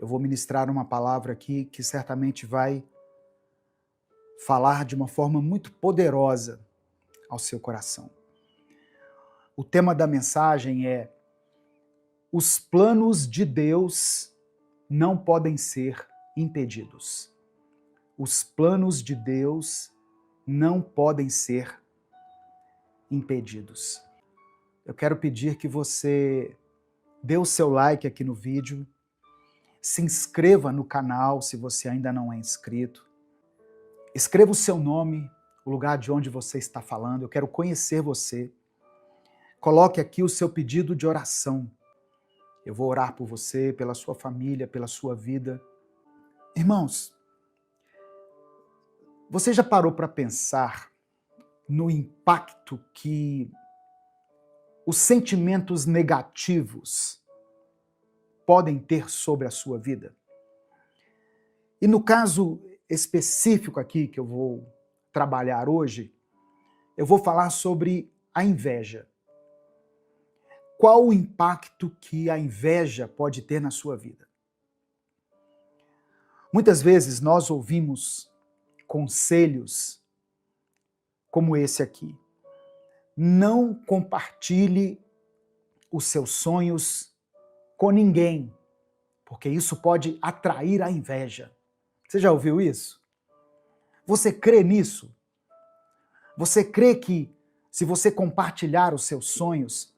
eu vou ministrar uma palavra aqui que certamente vai falar de uma forma muito poderosa ao seu coração. O tema da mensagem é: os planos de Deus não podem ser impedidos. Os planos de Deus não podem ser impedidos. Eu quero pedir que você dê o seu like aqui no vídeo, se inscreva no canal se você ainda não é inscrito, escreva o seu nome, o lugar de onde você está falando, eu quero conhecer você. Coloque aqui o seu pedido de oração. Eu vou orar por você, pela sua família, pela sua vida. Irmãos, você já parou para pensar no impacto que os sentimentos negativos podem ter sobre a sua vida? E no caso específico aqui que eu vou trabalhar hoje, eu vou falar sobre a inveja. Qual o impacto que a inveja pode ter na sua vida? Muitas vezes nós ouvimos conselhos como esse aqui. Não compartilhe os seus sonhos com ninguém, porque isso pode atrair a inveja. Você já ouviu isso? Você crê nisso? Você crê que se você compartilhar os seus sonhos,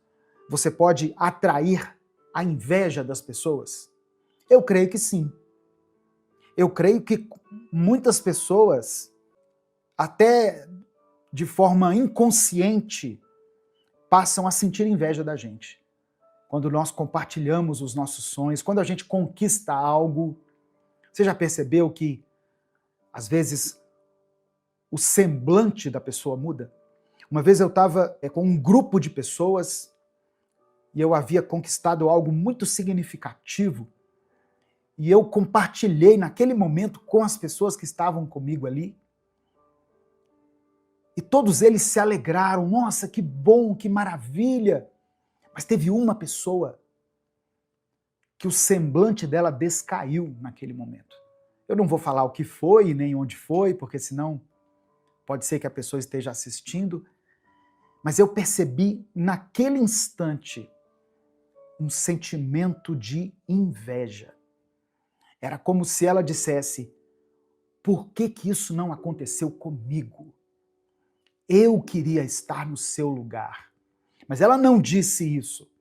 você pode atrair a inveja das pessoas? Eu creio que sim. Eu creio que muitas pessoas, até de forma inconsciente, passam a sentir inveja da gente. Quando nós compartilhamos os nossos sonhos, quando a gente conquista algo. Você já percebeu que, às vezes, o semblante da pessoa muda? Uma vez eu estava com um grupo de pessoas e eu havia conquistado algo muito significativo e eu compartilhei naquele momento com as pessoas que estavam comigo ali. E todos eles se alegraram. Nossa, que bom, que maravilha! Mas teve uma pessoa que o semblante dela descaiu naquele momento. Eu não vou falar o que foi nem onde foi, porque senão pode ser que a pessoa esteja assistindo, mas eu percebi naquele instante um sentimento de inveja. Era como se ela dissesse: por que que isso não aconteceu comigo? Eu queria estar no seu lugar. Mas ela não disse isso.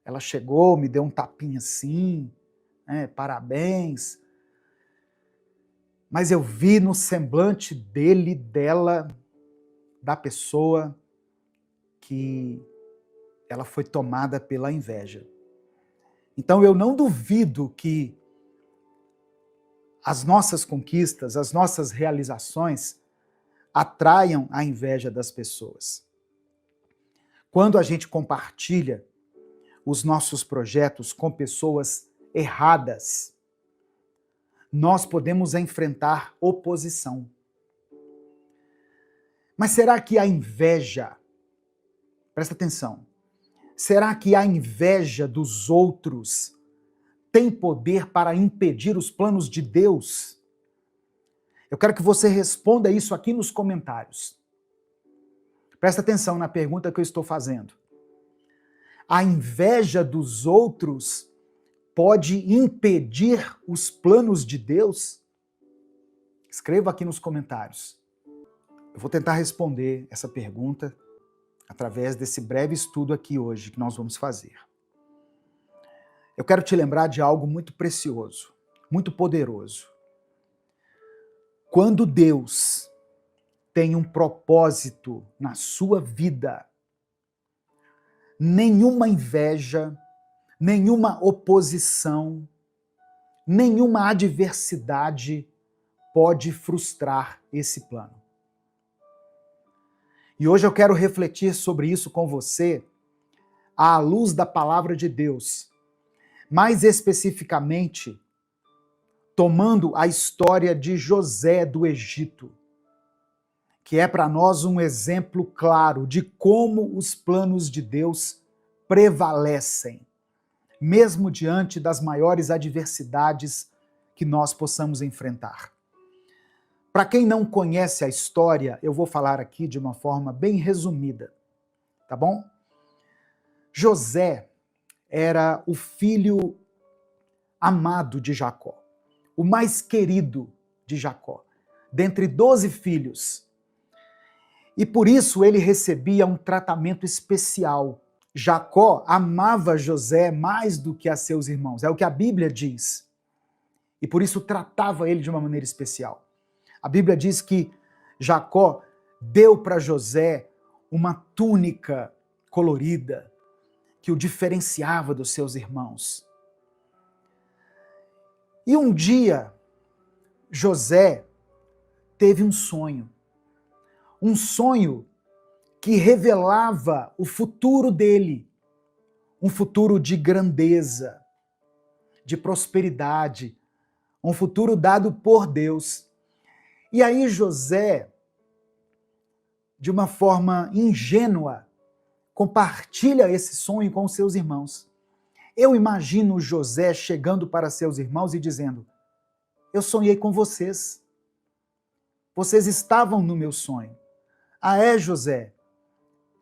Ela chegou, me deu um tapinha assim, parabéns. Mas eu vi no semblante dele, dela, da pessoa, que ela foi tomada pela inveja. Então eu não duvido que as nossas conquistas, as nossas realizações atraiam a inveja das pessoas. Quando a gente compartilha os nossos projetos com pessoas erradas, nós podemos enfrentar oposição. Mas será que a inveja, presta atenção, será que a inveja dos outros tem poder para impedir os planos de Deus? Eu quero que você responda isso aqui nos comentários. Presta atenção na pergunta que eu estou fazendo. A inveja dos outros pode impedir os planos de Deus? Escreva aqui nos comentários. Eu vou tentar responder essa pergunta através desse breve estudo aqui hoje que nós vamos fazer. Eu quero te lembrar de algo muito precioso, muito poderoso. Quando Deus tem um propósito na sua vida, nenhuma inveja, nenhuma oposição, nenhuma adversidade pode frustrar esse plano. E hoje eu quero refletir sobre isso com você à luz da palavra de Deus, mais especificamente tomando a história de José do Egito, que é para nós um exemplo claro de como os planos de Deus prevalecem. mesmo diante das maiores adversidades que nós possamos enfrentar. Para quem não conhece a história, eu vou falar aqui de uma forma bem resumida, tá bom? José era o filho amado de Jacó, o mais querido de Jacó, dentre 12 filhos. E por isso ele recebia um tratamento especial. Jacó amava José mais do que a seus irmãos, é o que a Bíblia diz. E por isso tratava ele de uma maneira especial. A Bíblia diz que Jacó deu para José uma túnica colorida que o diferenciava dos seus irmãos. E um dia, José teve um sonho que revelava o futuro dele, um futuro de grandeza, de prosperidade, um futuro dado por Deus. E aí José, de uma forma ingênua, compartilha esse sonho com os seus irmãos. Eu imagino José chegando para seus irmãos e dizendo: eu sonhei com vocês. Vocês estavam no meu sonho. Ah, é, José?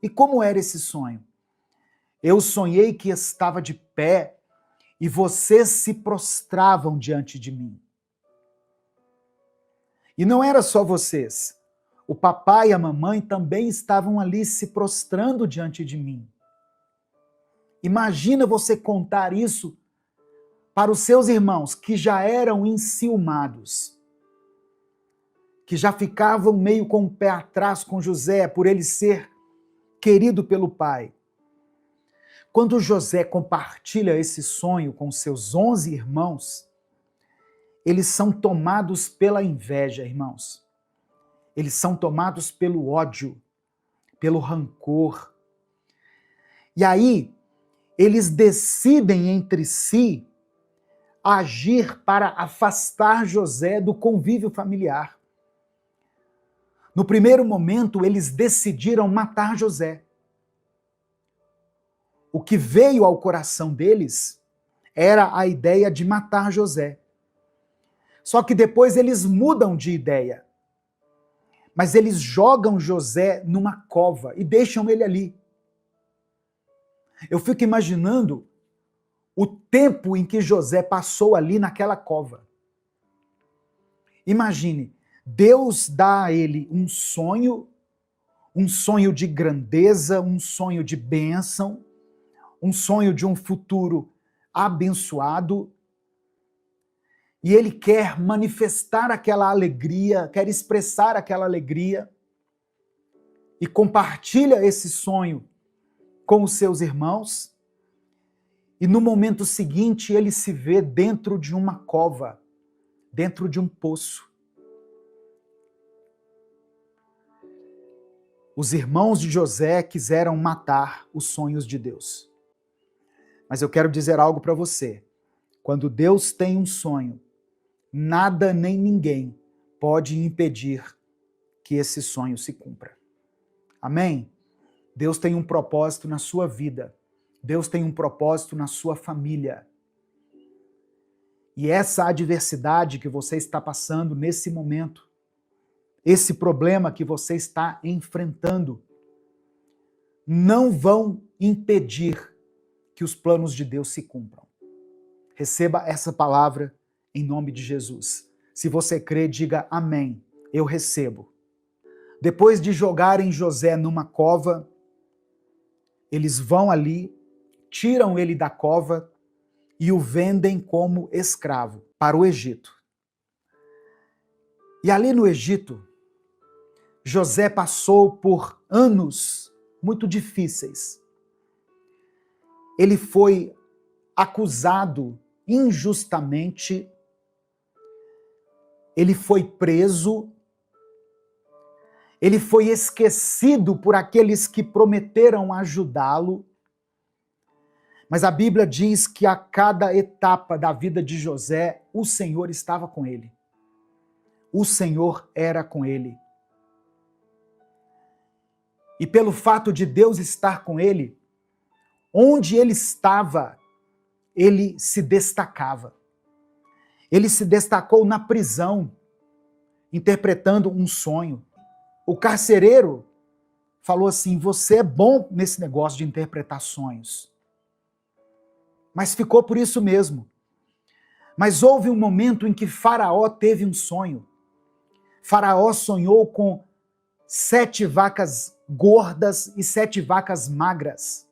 E como era esse sonho? Eu sonhei que estava de pé e vocês se prostravam diante de mim. E não era só vocês. O papai e a mamãe também estavam ali se prostrando diante de mim. Imagina você contar isso para os seus irmãos que já eram enciumados, que já ficavam meio com o pé atrás com José por ele ser querido pelo pai. Quando José compartilha esse sonho com seus 11 irmãos, eles são tomados pela inveja, irmãos. Eles são tomados pelo ódio, pelo rancor. E aí, eles decidem entre si agir para afastar José do convívio familiar. No primeiro momento, eles decidiram matar José. O que veio ao coração deles era a ideia de matar José. Só que depois eles mudam de ideia. Mas eles jogam José numa cova e deixam ele ali. Eu fico imaginando o tempo em que José passou ali naquela cova. Imagine, Deus dá a ele um sonho de grandeza, um sonho de bênção, um sonho de um futuro abençoado, e ele quer manifestar aquela alegria, quer expressar aquela alegria, e compartilha esse sonho com os seus irmãos, e no momento seguinte ele se vê dentro de uma cova, dentro de um poço. Os irmãos de José quiseram matar os sonhos de Deus. Mas eu quero dizer algo para você. Quando Deus tem um sonho, nada nem ninguém pode impedir que esse sonho se cumpra. Amém? Deus tem um propósito na sua vida. Deus tem um propósito na sua família. E essa adversidade que você está passando nesse momento, esse problema que você está enfrentando, não vão impedir que os planos de Deus se cumpram. Receba essa palavra em nome de Jesus. Se você crê, diga amém. Eu recebo. Depois de jogarem José numa cova, eles vão ali, tiram ele da cova e o vendem como escravo para o Egito. E ali no Egito, José passou por anos muito difíceis. Ele foi acusado injustamente, ele foi preso, ele foi esquecido por aqueles que prometeram ajudá-lo. Mas a Bíblia diz que a cada etapa da vida de José, o Senhor estava com ele. O Senhor era com ele. E pelo fato de Deus estar com ele, onde ele estava, ele se destacava. Ele se destacou na prisão, interpretando um sonho. O carcereiro falou assim: você é bom nesse negócio de interpretar sonhos. Mas ficou por isso mesmo. Mas houve um momento em que Faraó teve um sonho. Faraó sonhou com 7 vacas gordas e 7 vacas magras.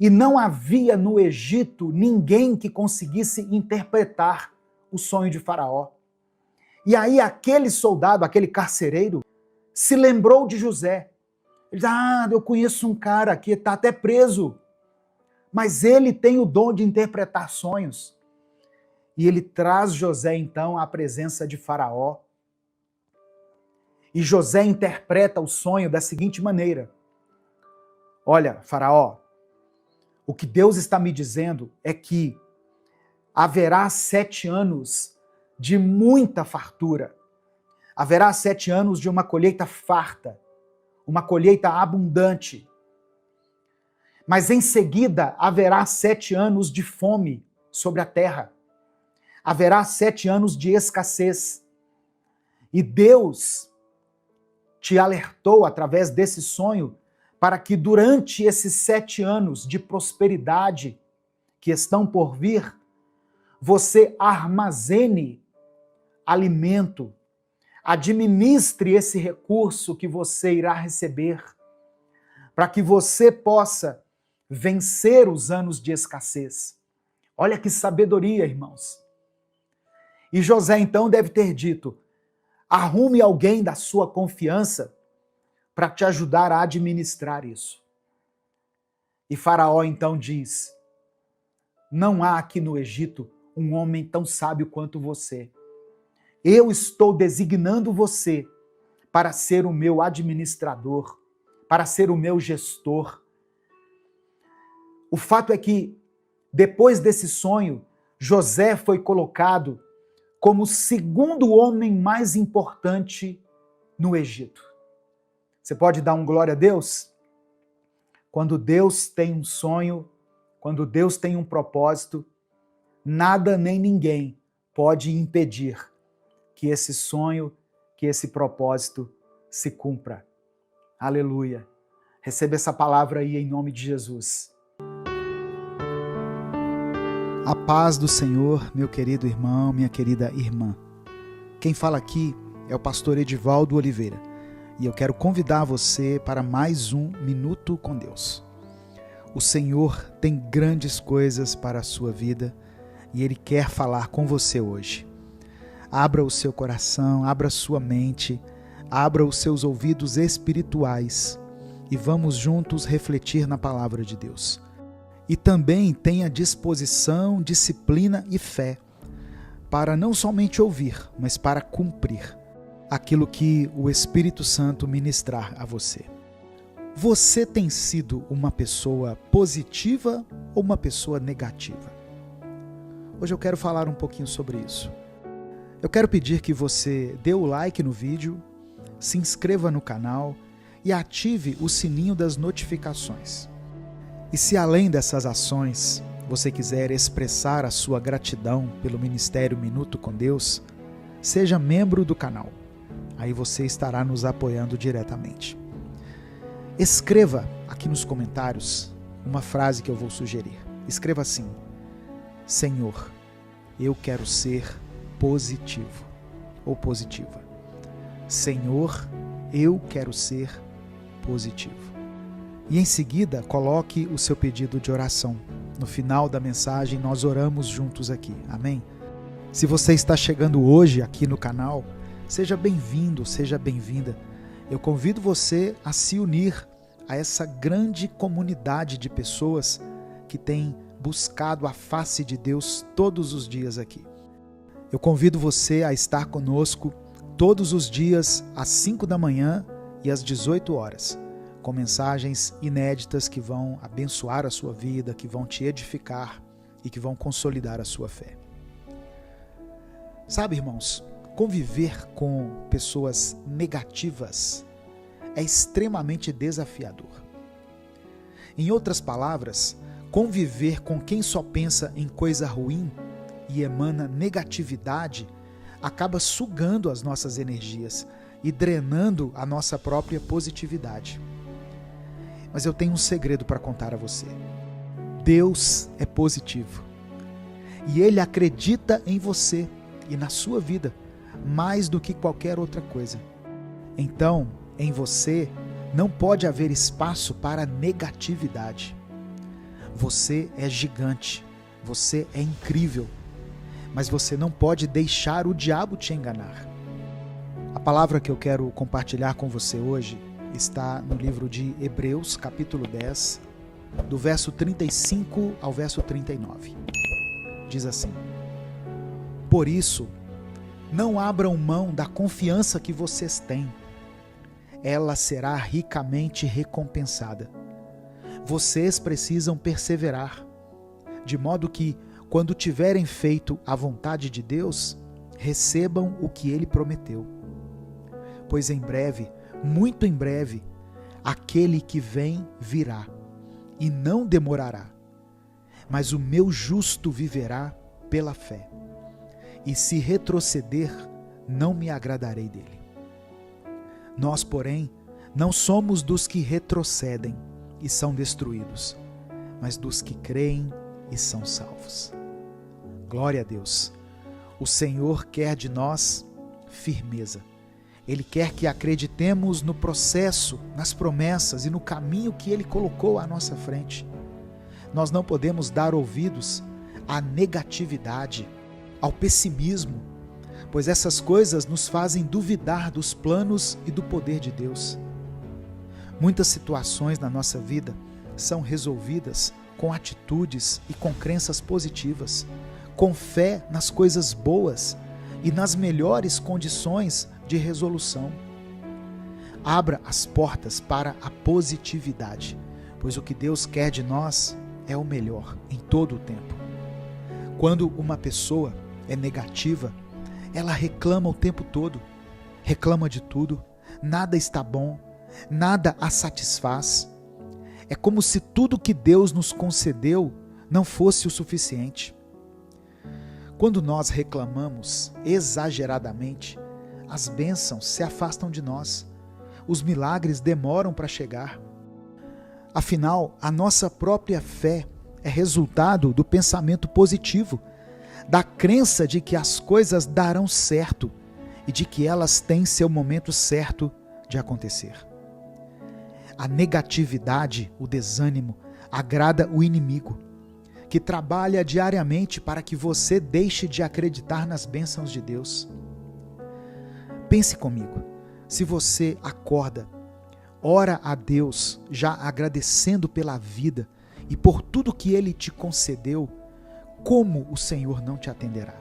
E não havia no Egito ninguém que conseguisse interpretar o sonho de Faraó. E aí aquele soldado, aquele carcereiro, se lembrou de José. Ele diz: eu conheço um cara que está até preso, mas ele tem o dom de interpretar sonhos. E ele traz José então à presença de Faraó. E José interpreta o sonho da seguinte maneira: olha, Faraó, o que Deus está me dizendo é que haverá 7 anos de muita fartura. Haverá 7 anos de uma colheita farta, uma colheita abundante. Mas em seguida haverá 7 anos de fome sobre a terra. Haverá 7 anos de escassez. E Deus te alertou através desse sonho para que durante esses 7 anos de prosperidade que estão por vir, você armazene alimento, administre esse recurso que você irá receber, para que você possa vencer os anos de escassez. Olha que sabedoria, irmãos. E José então deve ter dito: arrume alguém da sua confiança para te ajudar a administrar isso. E Faraó então diz: não há aqui no Egito um homem tão sábio quanto você. Eu estou designando você para ser o meu administrador, para ser o meu gestor. O fato é que, depois desse sonho, José foi colocado como o 2º homem mais importante no Egito. Você pode dar um glória a Deus? Quando Deus tem um sonho, quando Deus tem um propósito, nada nem ninguém pode impedir que esse sonho, que esse propósito se cumpra. Aleluia. Receba essa palavra aí em nome de Jesus. A paz do Senhor, meu querido irmão, minha querida irmã. Quem fala aqui é o pastor Edivaldo Oliveira e eu quero convidar você para mais um Minuto com Deus. O Senhor tem grandes coisas para a sua vida e Ele quer falar com você hoje. Abra o seu coração, abra sua mente, abra os seus ouvidos espirituais e vamos juntos refletir na palavra de Deus. E também tenha disposição, disciplina e fé para não somente ouvir, mas para cumprir aquilo que o Espírito Santo ministrar a você. Você tem sido uma pessoa positiva ou uma pessoa negativa? Hoje eu quero falar um pouquinho sobre isso. Eu quero pedir que você dê o like no vídeo, se inscreva no canal e ative o sininho das notificações. E se além dessas ações você quiser expressar a sua gratidão pelo Ministério Minuto com Deus, seja membro do canal. Aí você estará nos apoiando diretamente. Escreva aqui nos comentários uma frase que eu vou sugerir. Escreva assim: Senhor, eu quero ser positivo ou positiva. Senhor, eu quero ser positivo. E em seguida, coloque o seu pedido de oração. No final da mensagem, nós oramos juntos aqui. Amém? Se você está chegando hoje aqui no canal, seja bem-vindo, seja bem-vinda. Eu convido você a se unir a essa grande comunidade de pessoas que tem buscado a face de Deus todos os dias aqui. Eu convido você a estar conosco todos os dias às 5 da manhã e às 18 horas, com mensagens inéditas que vão abençoar a sua vida, que vão te edificar e que vão consolidar a sua fé. Sabe, irmãos, conviver com pessoas negativas é extremamente desafiador. Em outras palavras, Conviver com quem só pensa em coisa ruim e emana negatividade acaba sugando as nossas energias e drenando a nossa própria positividade. Mas eu tenho um segredo para contar a você. Deus é positivo e Ele acredita em você e na sua vida mais do que qualquer outra coisa. Então, em você não pode haver espaço para negatividade. Você é gigante, você é incrível, mas você não pode deixar o diabo te enganar. A palavra que eu quero compartilhar com você hoje está no livro de Hebreus, capítulo 10, do verso 35 ao verso 39. Diz assim: Por isso, não abram mão da confiança que vocês têm. Ela será ricamente recompensada. Vocês precisam perseverar, de modo que, quando tiverem feito a vontade de Deus, recebam o que Ele prometeu. Pois em breve, muito em breve, aquele que vem virá, e não demorará. Mas o meu justo viverá pela fé. E se retroceder, não me agradarei dele. Nós, porém, não somos dos que retrocedem e são destruídos, mas dos que creem e são salvos. Glória a Deus. O Senhor quer de nós firmeza. Ele quer que acreditemos no processo, nas promessas e no caminho que Ele colocou à nossa frente. Nós não podemos dar ouvidos à negatividade, ao pessimismo, pois essas coisas nos fazem duvidar dos planos e do poder de Deus. Muitas situações na nossa vida são resolvidas com atitudes e com crenças positivas, com fé nas coisas boas e nas melhores condições de resolução. Abra as portas para a positividade, pois o que Deus quer de nós é o melhor em todo o tempo. Quando uma pessoa é negativa, ela reclama o tempo todo, reclama de tudo, nada está bom, nada a satisfaz. É como se tudo que Deus nos concedeu não fosse o suficiente. Quando nós reclamamos exageradamente, as bênçãos se afastam de nós, os milagres demoram para chegar. Afinal, a nossa própria fé é resultado do pensamento positivo, da crença de que as coisas darão certo e de que elas têm seu momento certo de acontecer. A negatividade, o desânimo, agrada o inimigo, que trabalha diariamente para que você deixe de acreditar nas bênçãos de Deus. Pense comigo, se você acorda, ora a Deus já agradecendo pela vida e por tudo que Ele te concedeu, como o Senhor não te atenderá?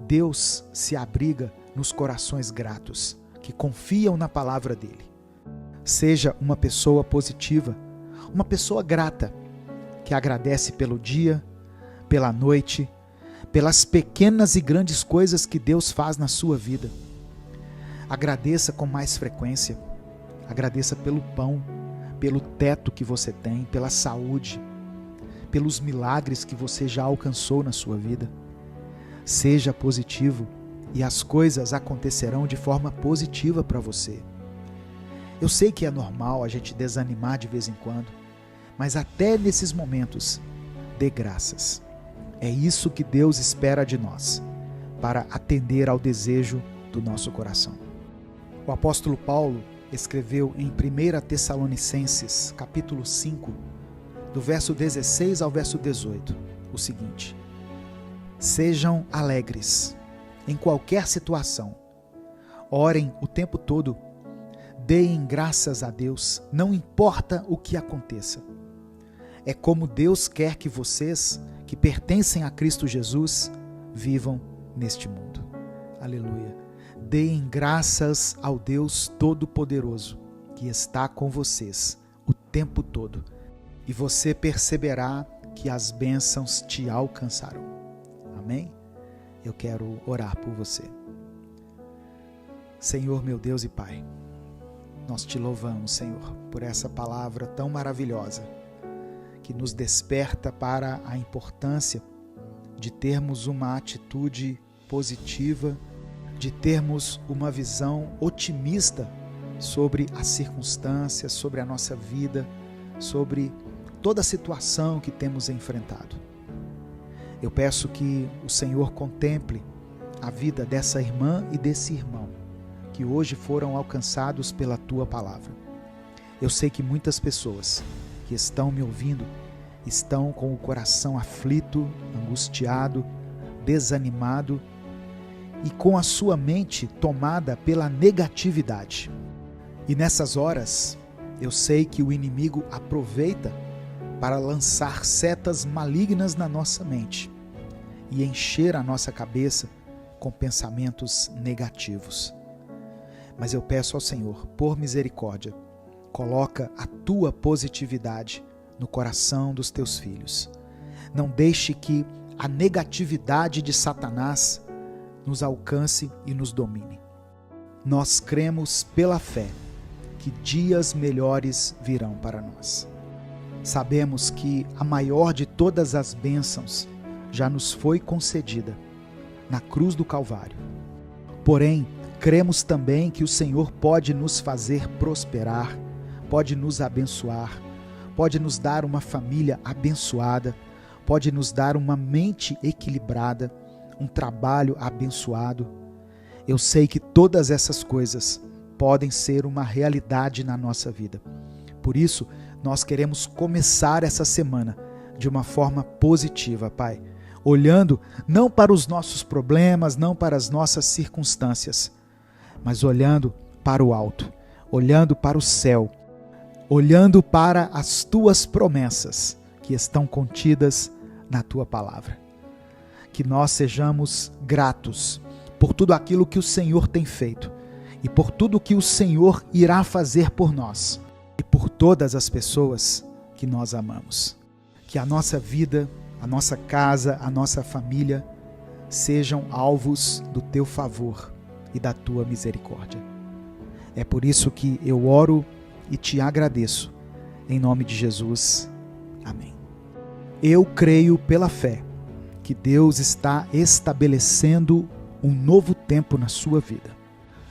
Deus se abriga nos corações gratos, que confiam na palavra dEle. Seja uma pessoa positiva, uma pessoa grata, que agradece pelo dia, pela noite, pelas pequenas e grandes coisas que Deus faz na sua vida. Agradeça com mais frequência. Agradeça pelo pão, pelo teto que você tem, pela saúde, pelos milagres que você já alcançou na sua vida. Seja positivo e as coisas acontecerão de forma positiva para você. Eu sei que é normal a gente desanimar de vez em quando, mas até nesses momentos, dê graças. É isso que Deus espera de nós, para atender ao desejo do nosso coração. O apóstolo Paulo escreveu em 1 Tessalonicenses, capítulo 5, do verso 16 ao verso 18, o seguinte: Sejam alegres em qualquer situação, orem o tempo todo, deem graças a Deus, não importa o que aconteça. É como Deus quer que vocês, que pertencem a Cristo Jesus, vivam neste mundo. Aleluia. Deem graças ao Deus Todo-Poderoso, que está com vocês o tempo todo, e você perceberá que as bênçãos te alcançarão. Amém? Eu quero orar por você. Senhor, meu Deus e Pai, nós te louvamos, Senhor, por essa palavra tão maravilhosa, que nos desperta para a importância de termos uma atitude positiva, de termos uma visão otimista sobre as circunstâncias, sobre a nossa vida, sobre toda a situação que temos enfrentado. Eu peço que o Senhor contemple a vida dessa irmã e desse irmão, que hoje foram alcançados pela Tua palavra. Eu sei que muitas pessoas que estão me ouvindo estão com o coração aflito, angustiado, desanimado e com a sua mente tomada pela negatividade. E nessas horas, eu sei que o inimigo aproveita para lançar setas malignas na nossa mente e encher a nossa cabeça com pensamentos negativos. Mas eu peço ao Senhor, por misericórdia, coloca a Tua positividade no coração dos Teus filhos. Não deixe que a negatividade de Satanás nos alcance e nos domine. Nós cremos pela fé que dias melhores virão para nós. Sabemos que a maior de todas as bênçãos já nos foi concedida na cruz do Calvário. Porém, cremos também que o Senhor pode nos fazer prosperar, pode nos abençoar, pode nos dar uma família abençoada, pode nos dar uma mente equilibrada, um trabalho abençoado. Eu sei que todas essas coisas podem ser uma realidade na nossa vida. Por isso, nós queremos começar essa semana de uma forma positiva, Pai, olhando não para os nossos problemas, não para as nossas circunstâncias, mas olhando para o alto, olhando para o céu, olhando para as Tuas promessas que estão contidas na Tua palavra. Que nós sejamos gratos por tudo aquilo que o Senhor tem feito e por tudo que o Senhor irá fazer por nós e por todas as pessoas que nós amamos. Que a nossa vida, a nossa casa, a nossa família sejam alvos do Teu favor e da Tua misericórdia. É por isso que eu oro e te agradeço, em nome de Jesus. Amém. Eu creio pela fé que Deus está estabelecendo um novo tempo na sua vida.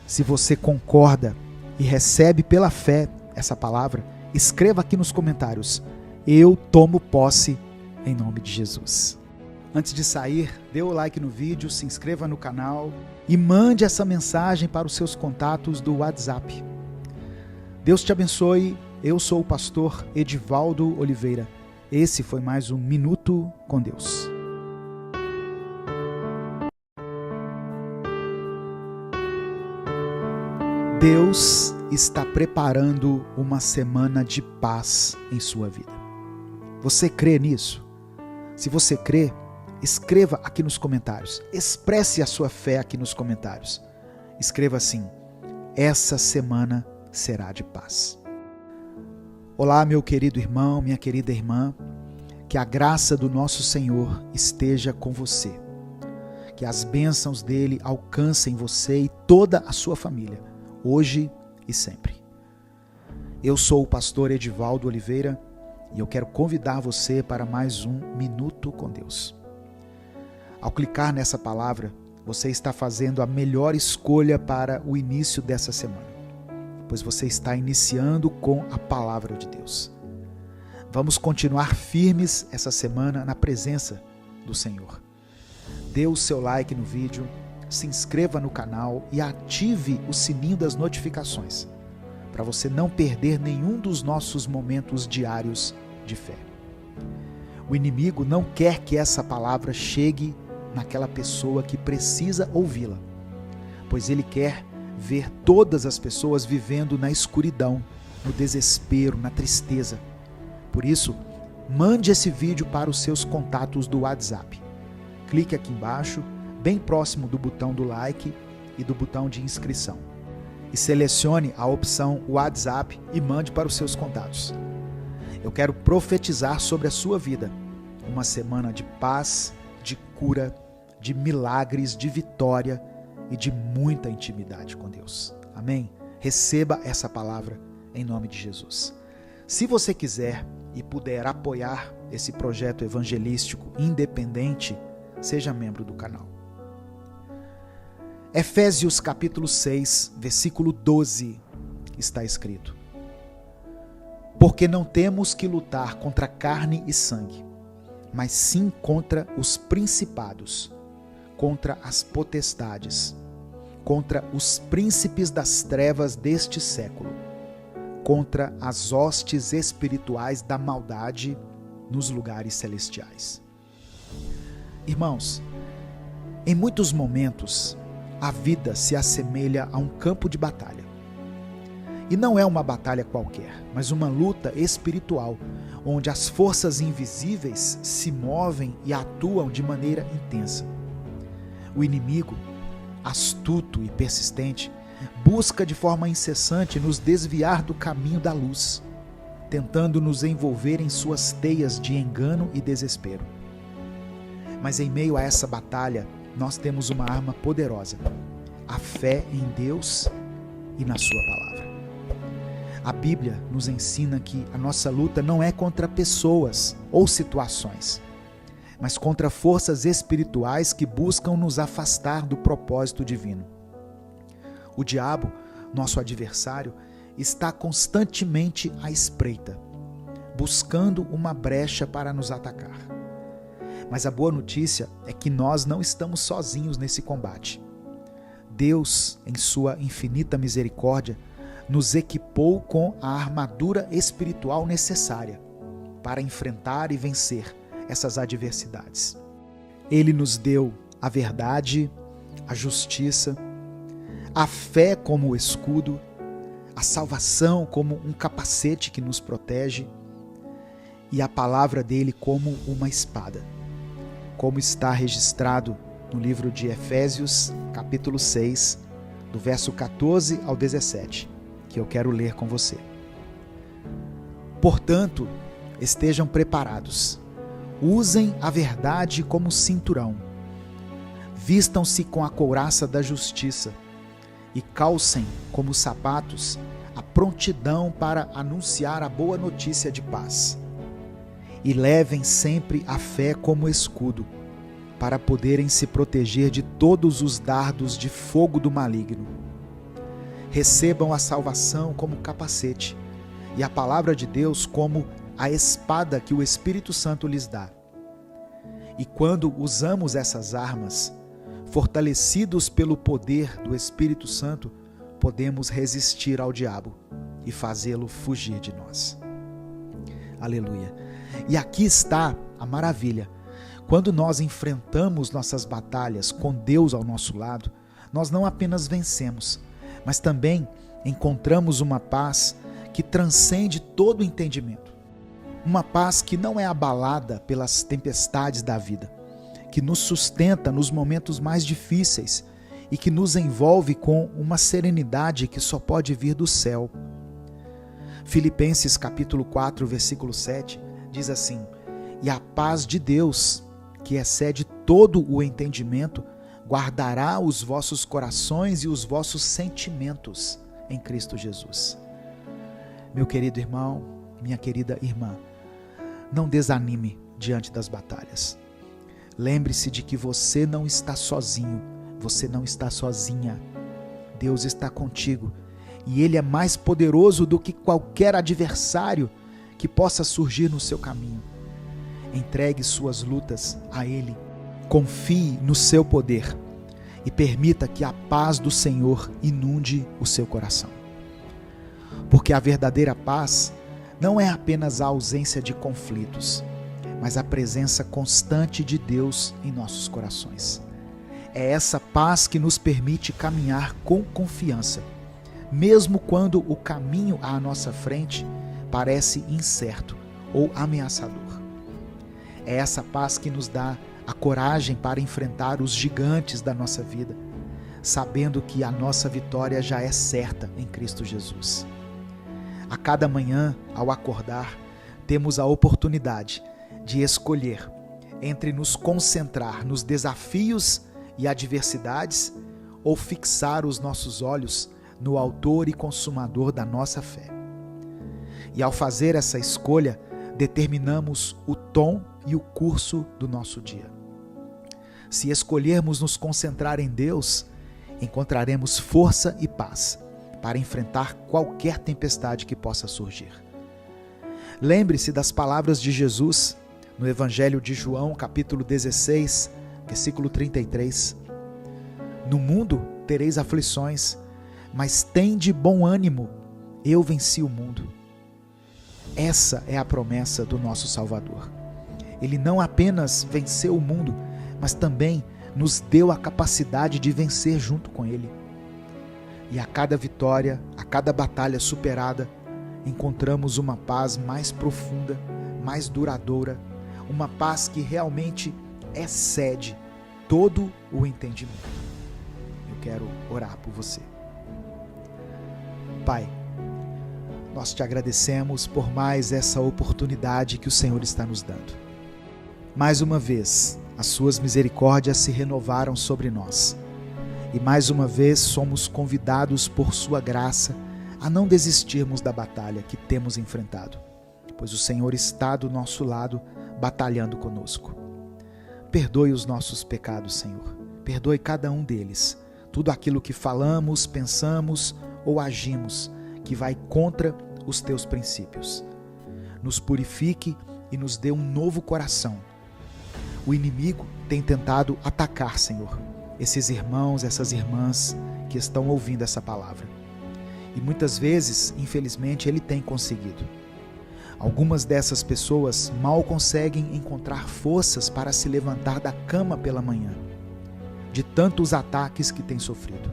Se você concorda e recebe pela fé essa palavra, escreva aqui nos comentários: eu tomo posse em nome de Jesus. Antes de sair, dê o like no vídeo, se inscreva no canal e mande essa mensagem para os seus contatos do WhatsApp. Deus te abençoe. Eu sou o pastor Edivaldo Oliveira. Esse foi mais um Minuto com Deus. Deus está preparando uma semana de paz em sua vida. Você crê nisso? Se você crê, escreva aqui nos comentários. Expresse a sua fé aqui nos comentários. Escreva assim: essa semana será de paz. Olá, meu querido irmão, minha querida irmã. Que a graça do nosso Senhor esteja com você. Que as bênçãos dele alcancem você e toda a sua família, hoje e sempre. Eu sou o pastor Edivaldo Oliveira e eu quero convidar você para mais um Minuto com Deus. Ao clicar nessa palavra, você está fazendo a melhor escolha para o início dessa semana, pois você está iniciando com a palavra de Deus. Vamos continuar firmes essa semana na presença do Senhor. Dê o seu like no vídeo, se inscreva no canal e ative o sininho das notificações, para você não perder nenhum dos nossos momentos diários de fé. O inimigo não quer que essa palavra chegue naquela pessoa que precisa ouvi-la, pois ele quer ver todas as pessoas vivendo na escuridão, no desespero, na tristeza. Por isso, mande esse vídeo para os seus contatos do WhatsApp. Clique aqui embaixo, bem próximo do botão do like e do botão de inscrição. E selecione a opção WhatsApp e mande para os seus contatos. Eu quero profetizar sobre a sua vida uma semana de paz, de cura, de milagres, de vitória e de muita intimidade com Deus. Amém? Receba essa palavra em nome de Jesus. Se você quiser e puder apoiar esse projeto evangelístico independente, seja membro do canal. Efésios capítulo 6, versículo 12, está escrito: porque não temos que lutar contra carne e sangue, mas sim contra os principados, contra as potestades, contra os príncipes das trevas deste século, contra as hostes espirituais da maldade nos lugares celestiais. Irmãos, em muitos momentos, a vida se assemelha a um campo de batalha. E não é uma batalha qualquer, mas uma luta espiritual, onde as forças invisíveis se movem e atuam de maneira intensa. O inimigo, astuto e persistente, busca de forma incessante nos desviar do caminho da luz, tentando nos envolver em suas teias de engano e desespero. Mas em meio a essa batalha, nós temos uma arma poderosa: a fé em Deus e na sua palavra. A Bíblia nos ensina que a nossa luta não é contra pessoas ou situações, mas contra forças espirituais que buscam nos afastar do propósito divino. O diabo, nosso adversário, está constantemente à espreita, buscando uma brecha para nos atacar. Mas a boa notícia é que nós não estamos sozinhos nesse combate. Deus, em sua infinita misericórdia, nos equipou com a armadura espiritual necessária para enfrentar e vencer essas adversidades. Ele nos deu a verdade, a justiça, a fé como escudo, a salvação como um capacete que nos protege e a palavra dele como uma espada, como está registrado no livro de Efésios, capítulo 6, do verso 14 ao 17, que eu quero ler com você. Portanto, estejam preparados, usem a verdade como cinturão, vistam-se com a couraça da justiça e calcem como sapatos a prontidão para anunciar a boa notícia de paz. E levem sempre a fé como escudo, para poderem se proteger de todos os dardos de fogo do maligno. Recebam a salvação como capacete e a palavra de Deus como a espada que o Espírito Santo lhes dá. E quando usamos essas armas, fortalecidos pelo poder do Espírito Santo, podemos resistir ao diabo e fazê-lo fugir de nós. Aleluia! E aqui está a maravilha. Quando nós enfrentamos nossas batalhas com Deus ao nosso lado, nós não apenas vencemos, mas também encontramos uma paz que transcende todo o entendimento. Uma paz que não é abalada pelas tempestades da vida, que nos sustenta nos momentos mais difíceis e que nos envolve com uma serenidade que só pode vir do céu. Filipenses capítulo 4, versículo 7, diz assim: e a paz de Deus, que excede todo o entendimento, guardará os vossos corações e os vossos sentimentos em Cristo Jesus. Meu querido irmão, minha querida irmã, não desanime diante das batalhas. Lembre-se de que você não está sozinho, você não está sozinha. Deus está contigo e Ele é mais poderoso do que qualquer adversário que possa surgir no seu caminho. Entregue suas lutas a Ele, confie no seu poder e permita que a paz do Senhor inunde o seu coração. Porque a verdadeira paz não é apenas a ausência de conflitos, mas a presença constante de Deus em nossos corações. É essa paz que nos permite caminhar com confiança, mesmo quando o caminho à nossa frente parece incerto ou ameaçador. É essa paz que nos dá a coragem para enfrentar os gigantes da nossa vida, sabendo que a nossa vitória já é certa em Cristo Jesus. A cada manhã, ao acordar, temos a oportunidade de escolher entre nos concentrar nos desafios e adversidades ou fixar os nossos olhos no autor e consumador da nossa fé. E ao fazer essa escolha, determinamos o tom e o curso do nosso dia. Se escolhermos nos concentrar em Deus, encontraremos força e paz para enfrentar qualquer tempestade que possa surgir. Lembre-se das palavras de Jesus no Evangelho de João, capítulo 16, versículo 33. No mundo tereis aflições, mas tende bom ânimo, eu venci o mundo. Essa é a promessa do nosso Salvador. Ele não apenas venceu o mundo, mas também nos deu a capacidade de vencer junto com Ele. E a cada vitória, a cada batalha superada, encontramos uma paz mais profunda, mais duradoura, uma paz que realmente excede todo o entendimento. Eu quero orar por você. Pai, nós te agradecemos por mais essa oportunidade que o Senhor está nos dando. Mais uma vez, as suas misericórdias se renovaram sobre nós. E mais uma vez somos convidados por sua graça a não desistirmos da batalha que temos enfrentado, pois o Senhor está do nosso lado, batalhando conosco. Perdoe os nossos pecados, Senhor. Perdoe cada um deles. Tudo aquilo que falamos, pensamos ou agimos que vai contra os teus princípios. Nos purifique e nos dê um novo coração. O inimigo tem tentado atacar, Senhor, esses irmãos, essas irmãs que estão ouvindo essa palavra. E muitas vezes, infelizmente, ele tem conseguido. Algumas dessas pessoas mal conseguem encontrar forças para se levantar da cama pela manhã, de tantos ataques que têm sofrido.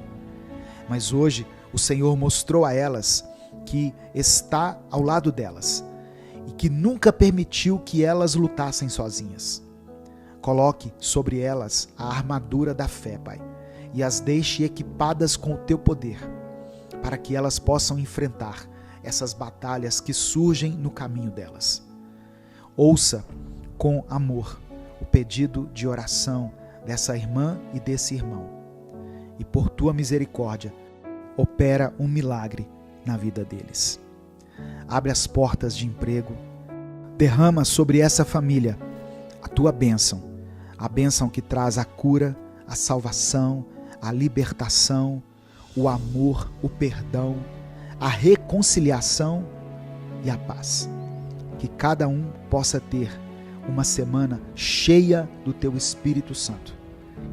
Mas hoje, o Senhor mostrou a elas que está ao lado delas e que nunca permitiu que elas lutassem sozinhas. Coloque sobre elas a armadura da fé, Pai, e as deixe equipadas com o teu poder, para que elas possam enfrentar essas batalhas que surgem no caminho delas. Ouça com amor o pedido de oração dessa irmã e desse irmão, e por tua misericórdia, opera um milagre na vida deles. Abre as portas de emprego, derrama sobre essa família a tua bênção, a bênção que traz a cura, a salvação, a libertação, o amor, o perdão, a reconciliação e a paz. Que cada um possa ter uma semana cheia do teu Espírito Santo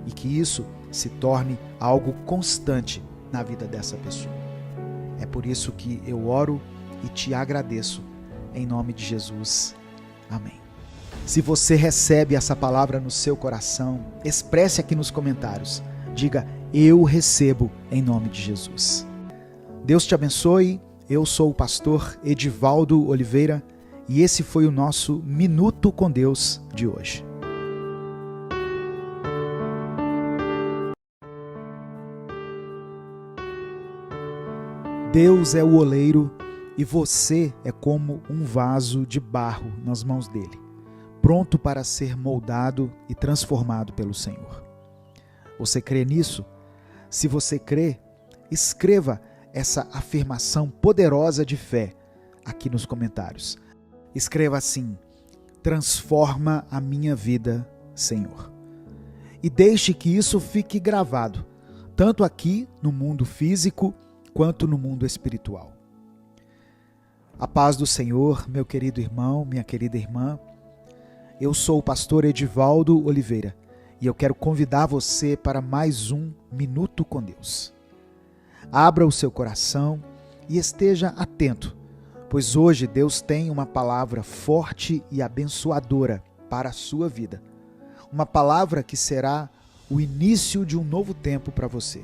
e que isso se torne algo constante na vida dessa pessoa. É por isso que eu oro e te agradeço em nome de Jesus. Amém. Se você recebe essa palavra no seu coração, expresse aqui nos comentários. Diga, eu recebo em nome de Jesus. Deus te abençoe. Eu sou o pastor Edivaldo Oliveira e esse foi o nosso Minuto com Deus de hoje. Deus é o oleiro e você é como um vaso de barro nas mãos dele, pronto para ser moldado e transformado pelo Senhor. Você crê nisso? Se você crê, escreva essa afirmação poderosa de fé aqui nos comentários. Escreva assim: transforma a minha vida, Senhor. E deixe que isso fique gravado, tanto aqui no mundo físico, quanto no mundo espiritual. A paz do Senhor, meu querido irmão, minha querida irmã. Eu sou o pastor Edivaldo Oliveira e eu quero convidar você para mais um Minuto com Deus. Abra o seu coração e esteja atento, pois hoje Deus tem uma palavra forte e abençoadora para a sua vida. Uma palavra que será o início de um novo tempo para você.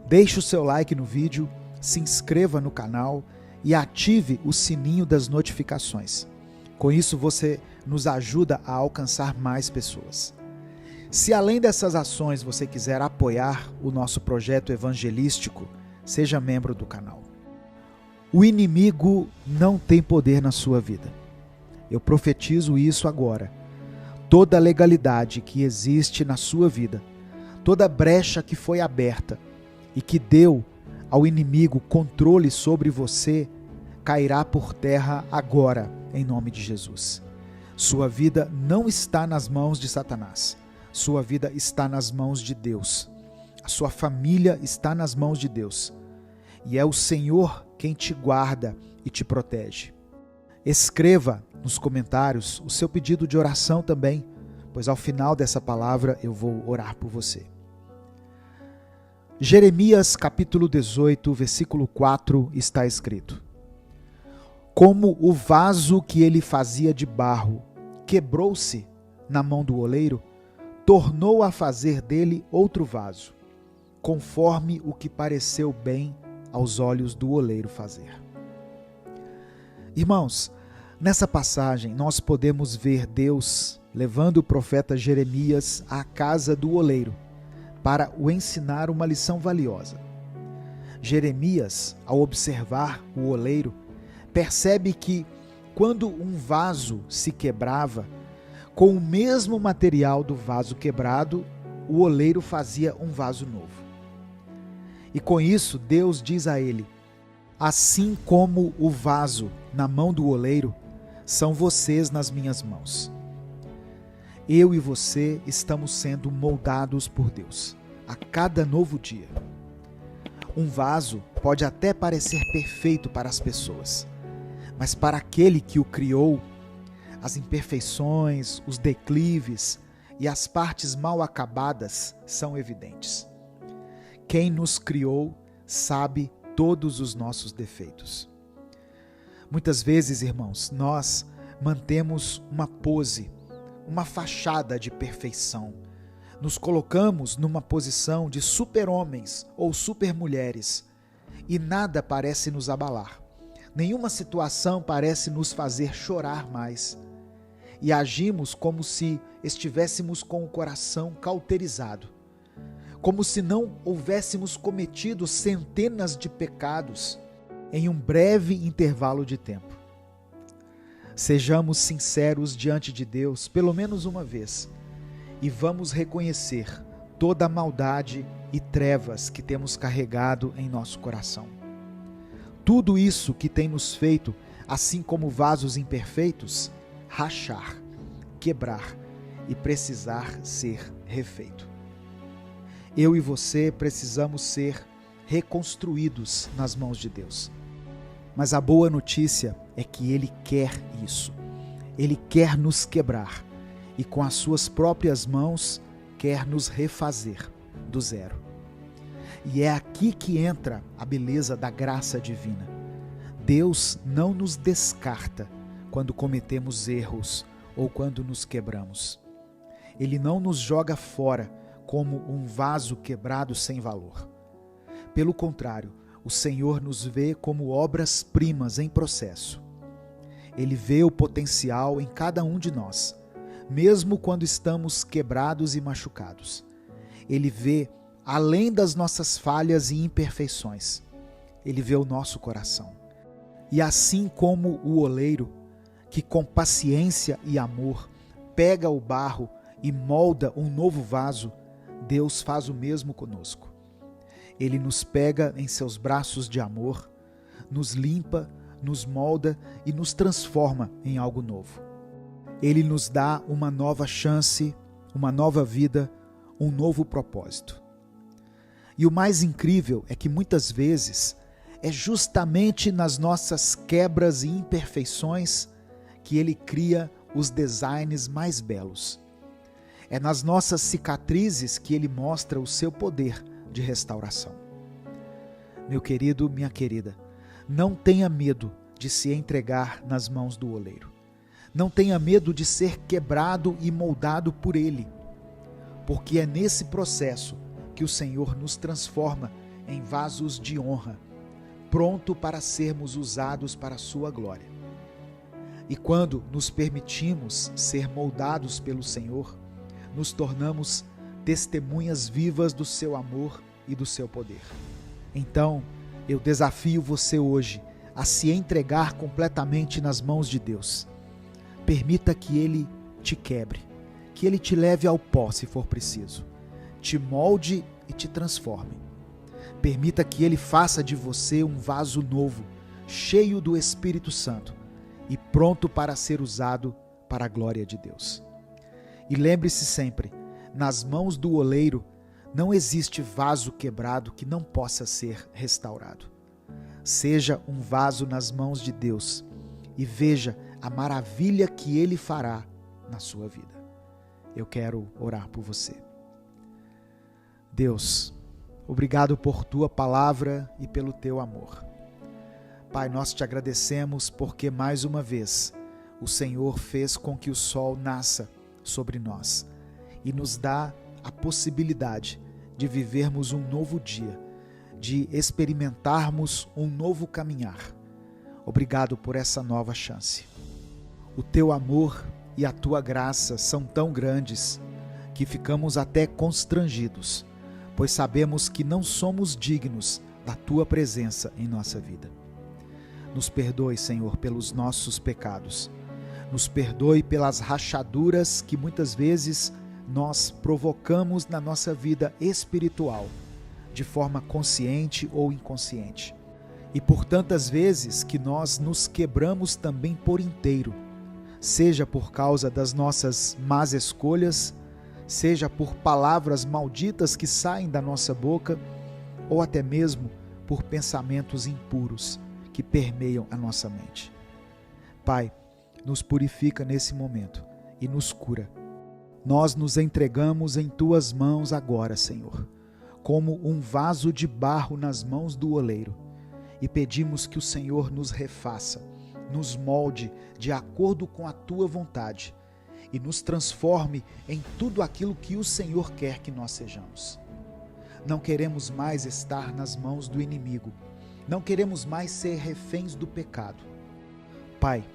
Deixe o seu like no vídeo, se inscreva no canal e ative o sininho das notificações. Com isso você nos ajuda a alcançar mais pessoas. Se além dessas ações você quiser apoiar o nosso projeto evangelístico, seja membro do canal. O inimigo não tem poder na sua vida. Eu profetizo isso agora. Toda legalidade que existe na sua vida, toda brecha que foi aberta e que deu ao inimigo controle sobre você, cairá por terra agora, em nome de Jesus. Sua vida não está nas mãos de Satanás. Sua vida está nas mãos de Deus. A sua família está nas mãos de Deus. E é o Senhor quem te guarda e te protege. Escreva nos comentários o seu pedido de oração também, pois ao final dessa palavra eu vou orar por você. Jeremias capítulo 18, versículo 4 está escrito: Como o vaso que ele fazia de barro quebrou-se na mão do oleiro, tornou a fazer dele outro vaso, conforme o que pareceu bem aos olhos do oleiro fazer. Irmãos, nessa passagem nós podemos ver Deus levando o profeta Jeremias à casa do oleiro para o ensinar uma lição valiosa. Jeremias, ao observar o oleiro, percebe que quando um vaso se quebrava, com o mesmo material do vaso quebrado, o oleiro fazia um vaso novo. E com isso, Deus diz a ele: assim como o vaso na mão do oleiro, são vocês nas minhas mãos. Eu e você estamos sendo moldados por Deus a cada novo dia. Um vaso pode até parecer perfeito para as pessoas, mas para aquele que o criou, as imperfeições, os declives e as partes mal acabadas são evidentes. Quem nos criou sabe todos os nossos defeitos. Muitas vezes, irmãos, nós mantemos uma pose, uma fachada de perfeição. Nos colocamos numa posição de super-homens ou super-mulheres e nada parece nos abalar. Nenhuma situação parece nos fazer chorar mais. E agimos como se estivéssemos com o coração cauterizado, como se não houvéssemos cometido centenas de pecados em um breve intervalo de tempo. Sejamos sinceros diante de Deus pelo menos uma vez e vamos reconhecer toda a maldade e trevas que temos carregado em nosso coração. Tudo isso que tem nos feito, assim como vasos imperfeitos, rachar, quebrar e precisar ser refeito. Eu e você precisamos ser reconstruídos nas mãos de Deus. Mas a boa notícia é que Ele quer isso. Ele quer nos quebrar e com as suas próprias mãos quer nos refazer do zero. E é aqui que entra a beleza da graça divina. Deus não nos descarta quando cometemos erros ou quando nos quebramos. Ele não nos joga fora como um vaso quebrado sem valor. Pelo contrário, o Senhor nos vê como obras-primas em processo. Ele vê o potencial em cada um de nós, mesmo quando estamos quebrados e machucados. Ele vê além das nossas falhas e imperfeições. Ele vê o nosso coração. E assim como o oleiro, que com paciência e amor pega o barro e molda um novo vaso, Deus faz o mesmo conosco. Ele nos pega em seus braços de amor, nos limpa, nos molda e nos transforma em algo novo. Ele nos dá uma nova chance, uma nova vida, um novo propósito. E o mais incrível é que muitas vezes é justamente nas nossas quebras e imperfeições que Ele cria os designs mais belos. É nas nossas cicatrizes que Ele mostra o seu poder de restauração. Meu querido, minha querida, não tenha medo de se entregar nas mãos do oleiro. Não tenha medo de ser quebrado e moldado por Ele, porque é nesse processo que o Senhor nos transforma em vasos de honra, pronto para sermos usados para a sua glória. E quando nos permitimos ser moldados pelo Senhor, nos tornamos testemunhas vivas do seu amor e do seu poder. Então, eu desafio você hoje a se entregar completamente nas mãos de Deus. Permita que Ele te quebre, que Ele te leve ao pó se for preciso, te molde e te transforme. Permita que Ele faça de você um vaso novo, cheio do Espírito Santo e pronto para ser usado para a glória de Deus. E lembre-se sempre, nas mãos do oleiro não existe vaso quebrado que não possa ser restaurado. Seja um vaso nas mãos de Deus e veja a maravilha que Ele fará na sua vida. Eu quero orar por você. Deus, obrigado por Tua palavra e pelo Teu amor. Pai, nós te agradecemos porque mais uma vez o Senhor fez com que o sol nasça sobre nós e nos dá a possibilidade de vivermos um novo dia, de experimentarmos um novo caminhar. Obrigado por essa nova chance. O Teu amor e a Tua graça são tão grandes que ficamos até constrangidos, pois sabemos que não somos dignos da Tua presença em nossa vida. Nos perdoe, Senhor, pelos nossos pecados. Nos perdoe pelas rachaduras que muitas vezes nós provocamos na nossa vida espiritual, de forma consciente ou inconsciente. E por tantas vezes que nós nos quebramos também por inteiro, seja por causa das nossas más escolhas, seja por palavras malditas que saem da nossa boca, ou até mesmo por pensamentos impuros que permeiam a nossa mente. Pai, nos purifica nesse momento e nos cura. Nós nos entregamos em Tuas mãos agora, Senhor, como um vaso de barro nas mãos do oleiro, e pedimos que o Senhor nos refaça, nos molde de acordo com a Tua vontade e nos transforme em tudo aquilo que o Senhor quer que nós sejamos. Não queremos mais estar nas mãos do inimigo, não queremos mais ser reféns do pecado. Pai,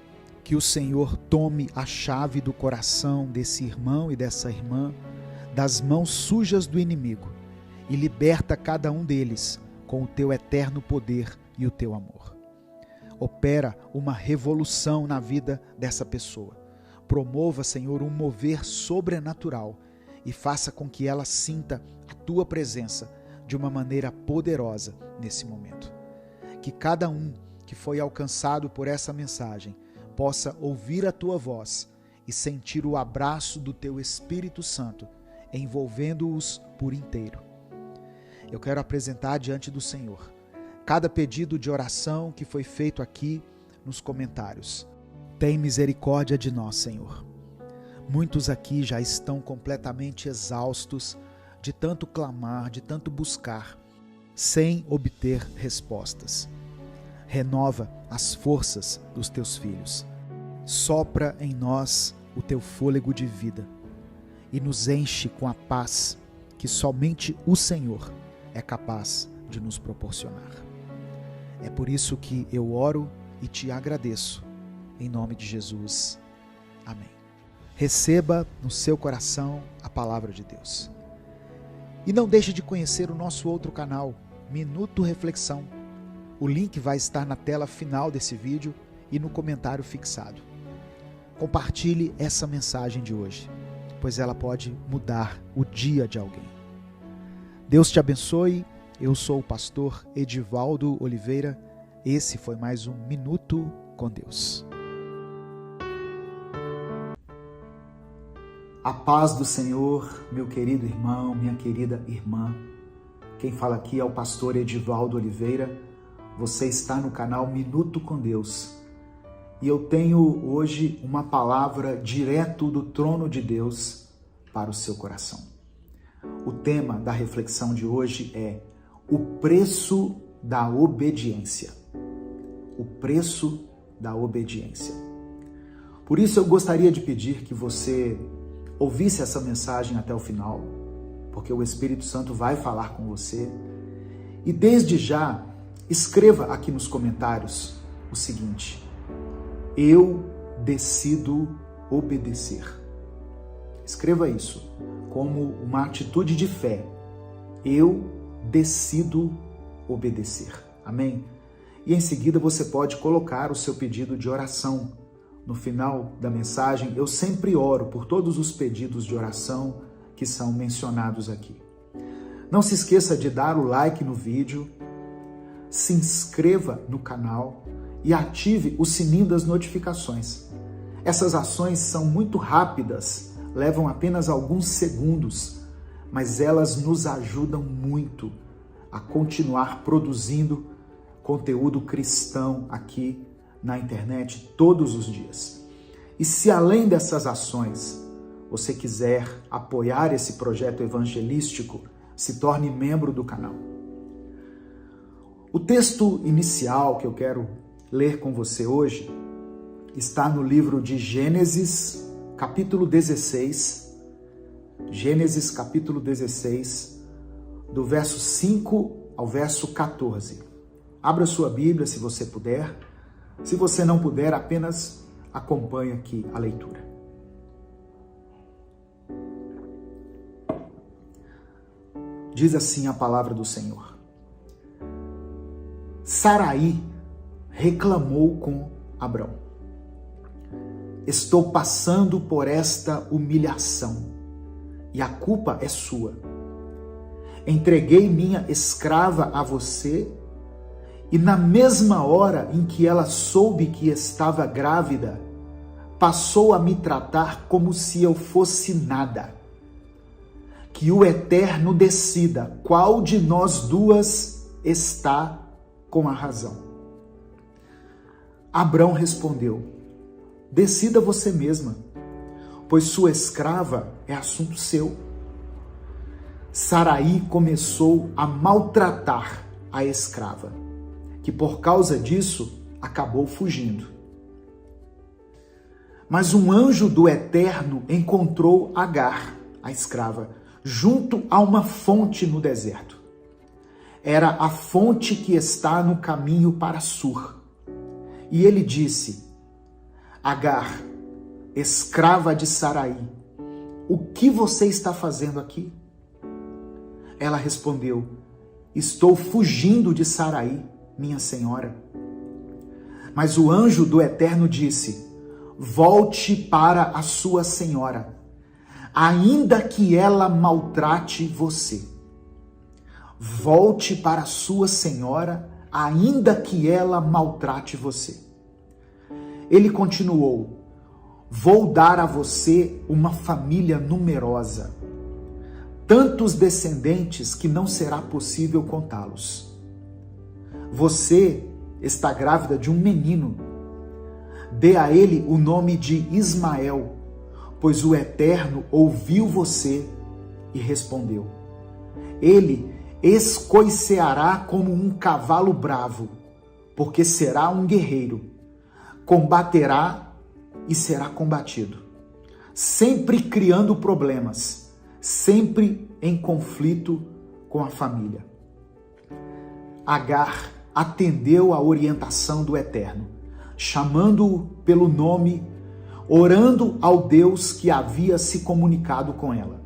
que o Senhor tome a chave do coração desse irmão e dessa irmã das mãos sujas do inimigo e liberta cada um deles com o Teu eterno poder e o Teu amor. Opera uma revolução na vida dessa pessoa. Promova, Senhor, um mover sobrenatural e faça com que ela sinta a Tua presença de uma maneira poderosa nesse momento. Que cada um que foi alcançado por essa mensagem possa ouvir a Tua voz e sentir o abraço do Teu Espírito Santo, envolvendo-os por inteiro. Eu quero apresentar diante do Senhor cada pedido de oração que foi feito aqui nos comentários. Tem misericórdia de nós, Senhor. Muitos aqui já estão completamente exaustos de tanto clamar, de tanto buscar, sem obter respostas. Renova as forças dos Teus filhos. Sopra em nós o Teu fôlego de vida e nos enche com a paz que somente o Senhor é capaz de nos proporcionar. É por isso que eu oro e Te agradeço, em nome de Jesus. Amém. Receba no seu coração a palavra de Deus. E não deixe de conhecer o nosso outro canal, Minuto Reflexão. O link vai estar na tela final desse vídeo e no comentário fixado. Compartilhe essa mensagem de hoje, pois ela pode mudar o dia de alguém. Deus te abençoe. Eu sou o pastor Edivaldo Oliveira. Esse foi mais um Minuto com Deus. A paz do Senhor, meu querido irmão, minha querida irmã. Quem fala aqui é o pastor Edivaldo Oliveira. Você está no canal Minuto com Deus. E eu tenho hoje uma palavra direto do trono de Deus para o seu coração. O tema da reflexão de hoje é o preço da obediência. O preço da obediência. Por isso eu gostaria de pedir que você ouvisse essa mensagem até o final, porque o Espírito Santo vai falar com você. E desde já, escreva aqui nos comentários o seguinte: eu decido obedecer. Escreva isso como uma atitude de fé. Eu decido obedecer. Amém? E em seguida você pode colocar o seu pedido de oração. No final da mensagem, eu sempre oro por todos os pedidos de oração que são mencionados aqui. Não se esqueça de dar o like no vídeo, se inscreva no canal e ative o sininho das notificações. Essas ações são muito rápidas, levam apenas alguns segundos, mas elas nos ajudam muito a continuar produzindo conteúdo cristão aqui na internet todos os dias. E se além dessas ações você quiser apoiar esse projeto evangelístico, se torne membro do canal. O texto inicial que eu quero ler com você hoje está no livro de Gênesis, capítulo 16. Gênesis, capítulo 16, do verso 5 ao verso 14. Abra sua Bíblia se você puder. Se você não puder, apenas acompanhe aqui a leitura. Diz assim a palavra do Senhor. Saraí reclamou com Abrão: estou passando por esta humilhação e a culpa é sua. Entreguei minha escrava a você e na mesma hora em que ela soube que estava grávida, passou a me tratar como se eu fosse nada. Que o Eterno decida qual de nós duas está com a razão. Abrão respondeu: decida você mesma, pois sua escrava é assunto seu. Saraí começou a maltratar a escrava, que por causa disso acabou fugindo. Mas um anjo do Eterno encontrou Agar, a escrava, junto a uma fonte no deserto. Era a fonte que está no caminho para Sur. E ele disse: Agar, escrava de Saraí, o que você está fazendo aqui? Ela respondeu: estou fugindo de Saraí, minha senhora. Mas o anjo do Eterno disse: volte para a sua senhora, ainda que ela maltrate você. Volte para a sua senhora, ainda que ela maltrate você. Ele continuou: vou dar a você uma família numerosa, tantos descendentes que não será possível contá-los. Você está grávida de um menino. Dê a ele o nome de Ismael, pois o Eterno ouviu você e respondeu. Ele escoiceará como um cavalo bravo, porque será um guerreiro. Combaterá e será combatido, sempre criando problemas, sempre em conflito com a família. Agar atendeu à orientação do Eterno, chamando-o pelo nome, orando ao Deus que havia se comunicado com ela.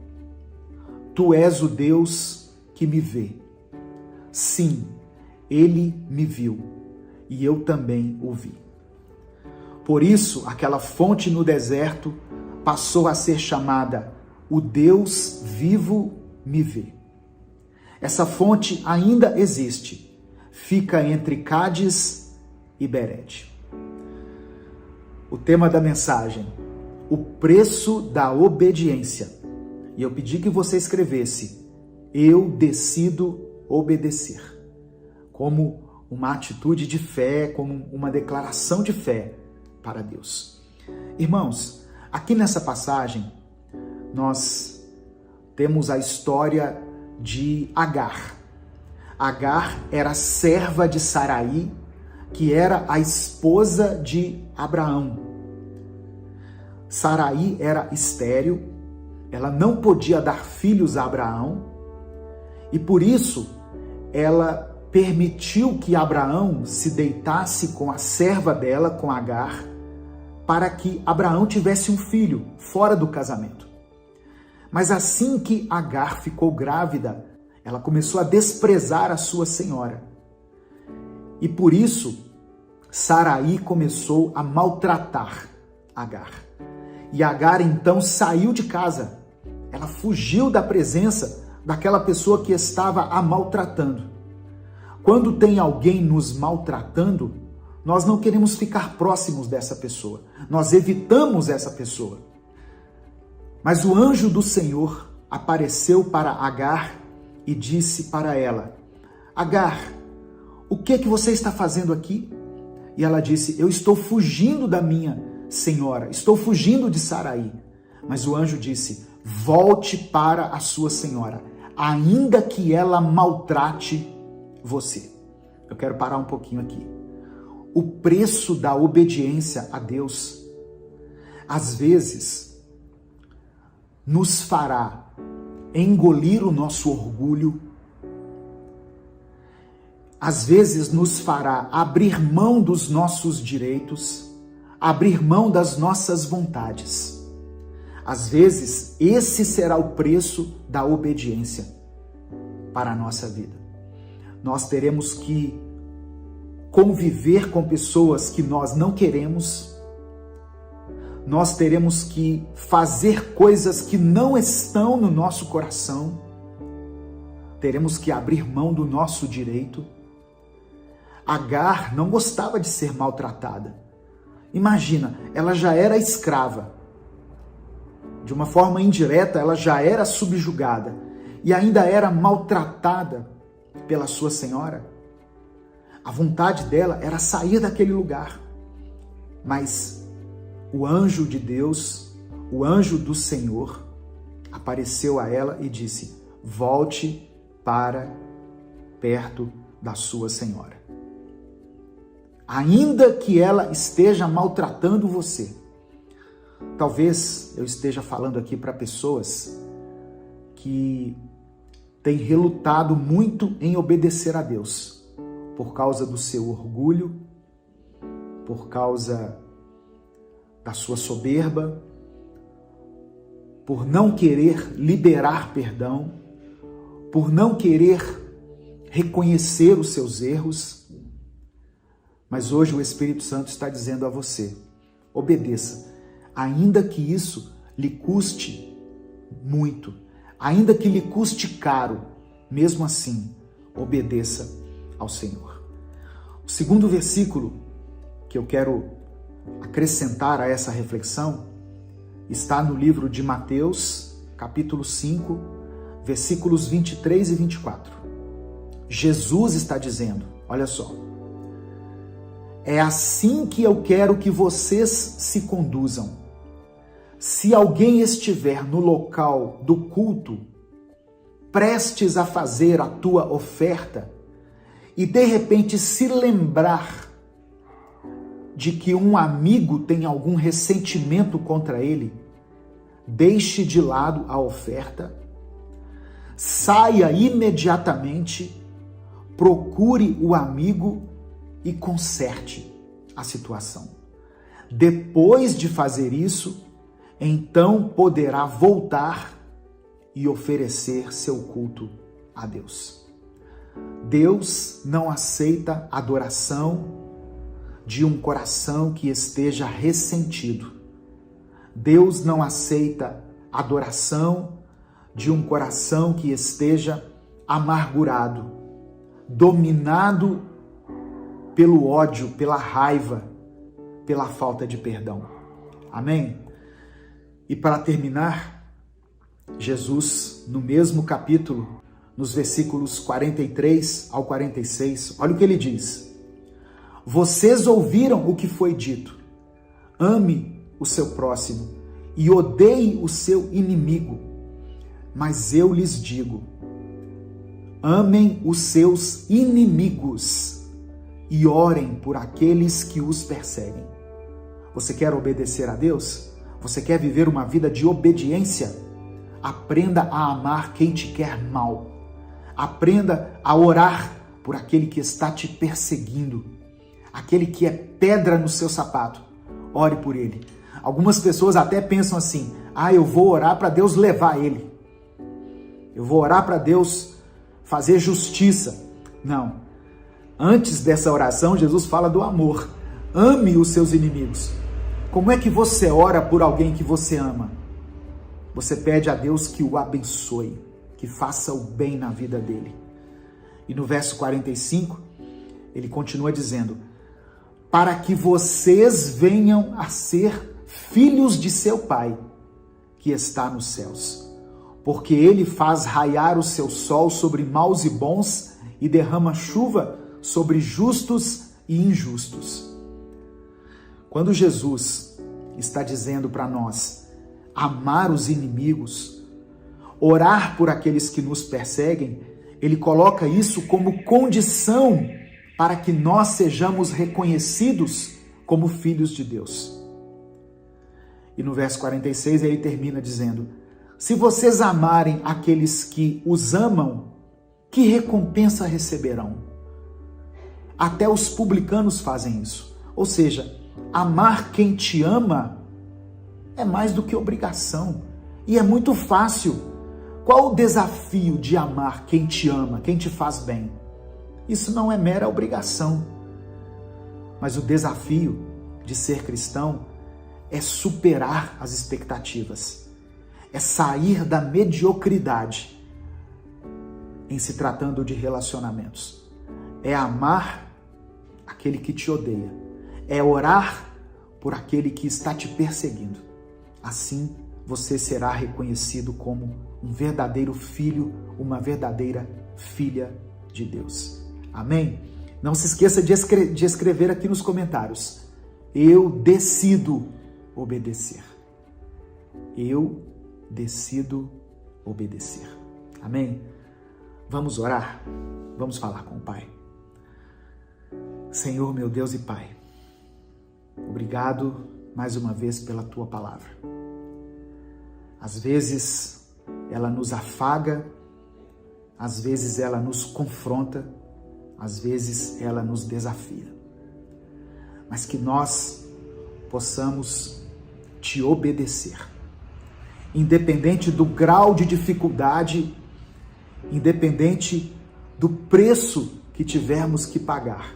Tu és o Deus que me vê. Sim, ele me viu e eu também o vi. Por isso, aquela fonte no deserto passou a ser chamada O Deus Vivo Me Vê. Essa fonte ainda existe, fica entre Cádiz e Berede. O tema da mensagem: o preço da obediência. E eu pedi que você escrevesse: eu decido obedecer, como uma atitude de fé, como uma declaração de fé para Deus. Irmãos, aqui nessa passagem, nós temos a história de Agar. Agar era serva de Saraí, que era a esposa de Abraão. Saraí era estéril, ela não podia dar filhos a Abraão, e por isso ela permitiu que Abraão se deitasse com a serva dela, com Agar, para que Abraão tivesse um filho fora do casamento. Mas assim que Agar ficou grávida, ela começou a desprezar a sua senhora. E por isso, Saraí começou a maltratar Agar. E Agar então saiu de casa. Ela fugiu da presença daquela pessoa que estava a maltratando. Quando tem alguém nos maltratando, Nós não queremos ficar próximos dessa pessoa. Nós evitamos essa pessoa. Mas o anjo do Senhor apareceu para Agar e disse para ela: Agar, o que você está fazendo aqui? E ela disse: eu estou fugindo da minha senhora, estou fugindo de Sarai. Mas o anjo disse: volte para a sua senhora, ainda que ela maltrate você. Eu quero parar um pouquinho aqui. O preço da obediência a Deus, às vezes, nos fará engolir o nosso orgulho, às vezes nos fará abrir mão dos nossos direitos, abrir mão das nossas vontades. Às vezes, esse será o preço da obediência para a nossa vida. Nós teremos que conviver com pessoas que nós não queremos, nós teremos que fazer coisas que não estão no nosso coração, teremos que abrir mão do nosso direito. Agar não gostava de ser maltratada. Imagina, ela já era escrava. De uma forma indireta, ela já era subjugada e ainda era maltratada pela sua senhora. A vontade dela era sair daquele lugar. Mas o anjo de Deus, o anjo do Senhor, apareceu a ela e disse: volte para perto da sua senhora. Ainda que ela esteja maltratando você. Talvez eu esteja falando aqui para pessoas que têm relutado muito em obedecer a Deus, por causa do seu orgulho, por causa da sua soberba, por não querer liberar perdão, por não querer reconhecer os seus erros. Mas hoje o Espírito Santo está dizendo a você: obedeça, ainda que isso lhe custe muito, ainda que lhe custe caro, mesmo assim, obedeça ao Senhor. O segundo versículo que eu quero acrescentar a essa reflexão está no livro de Mateus, capítulo 5, versículos 23 e 24. Jesus está dizendo, olha só: é assim que eu quero que vocês se conduzam. Se alguém estiver no local do culto, prestes a fazer a tua oferta, e de repente se lembrar de que um amigo tem algum ressentimento contra ele, deixe de lado a oferta, saia imediatamente, procure o amigo e conserte a situação. Depois de fazer isso, então poderá voltar e oferecer seu culto a Deus. Deus não aceita adoração de um coração que esteja ressentido. Deus não aceita adoração de um coração que esteja amargurado, dominado pelo ódio, pela raiva, pela falta de perdão. Amém? E para terminar, Jesus, no mesmo capítulo, nos versículos 43 ao 46, olha o que ele diz: vocês ouviram o que foi dito, ame o seu próximo e odeie o seu inimigo. Mas eu lhes digo, amem os seus inimigos e orem por aqueles que os perseguem. Você quer obedecer a Deus? Você quer viver uma vida de obediência? Aprenda a amar quem te quer mal. Aprenda a orar por aquele que está te perseguindo, aquele que é pedra no seu sapato. Ore por ele. Algumas pessoas até pensam assim: eu vou orar para Deus levar ele. Eu vou orar para Deus fazer justiça. Não. Antes dessa oração, Jesus fala do amor. Ame os seus inimigos. Como é que você ora por alguém que você ama? Você pede a Deus que o abençoe, que faça o bem na vida dele. E no verso 45, ele continua dizendo: para que vocês venham a ser filhos de seu Pai, que está nos céus. Porque ele faz raiar o seu sol sobre maus e bons e derrama chuva sobre justos e injustos. Quando Jesus está dizendo para nós amar os inimigos, orar por aqueles que nos perseguem, ele coloca isso como condição para que nós sejamos reconhecidos como filhos de Deus. E no verso 46 ele termina dizendo: se vocês amarem aqueles que os amam, que recompensa receberão? Até os publicanos fazem isso. Ou seja, amar quem te ama é mais do que obrigação. E é muito fácil. Qual o desafio de amar quem te ama, quem te faz bem? Isso não é mera obrigação. Mas o desafio de ser cristão é superar as expectativas. É sair da mediocridade em se tratando de relacionamentos. É amar aquele que te odeia. É orar por aquele que está te perseguindo. Assim, você será reconhecido como um verdadeiro filho, uma verdadeira filha de Deus. Amém? Não se esqueça de escrever aqui nos comentários: eu decido obedecer. Eu decido obedecer. Amém? Vamos orar? Vamos falar com o Pai. Senhor, meu Deus e Pai, obrigado mais uma vez pela Tua palavra. Às vezes ela nos afaga, às vezes ela nos confronta, às vezes ela nos desafia. Mas que nós possamos Te obedecer. Independente do grau de dificuldade, independente do preço que tivermos que pagar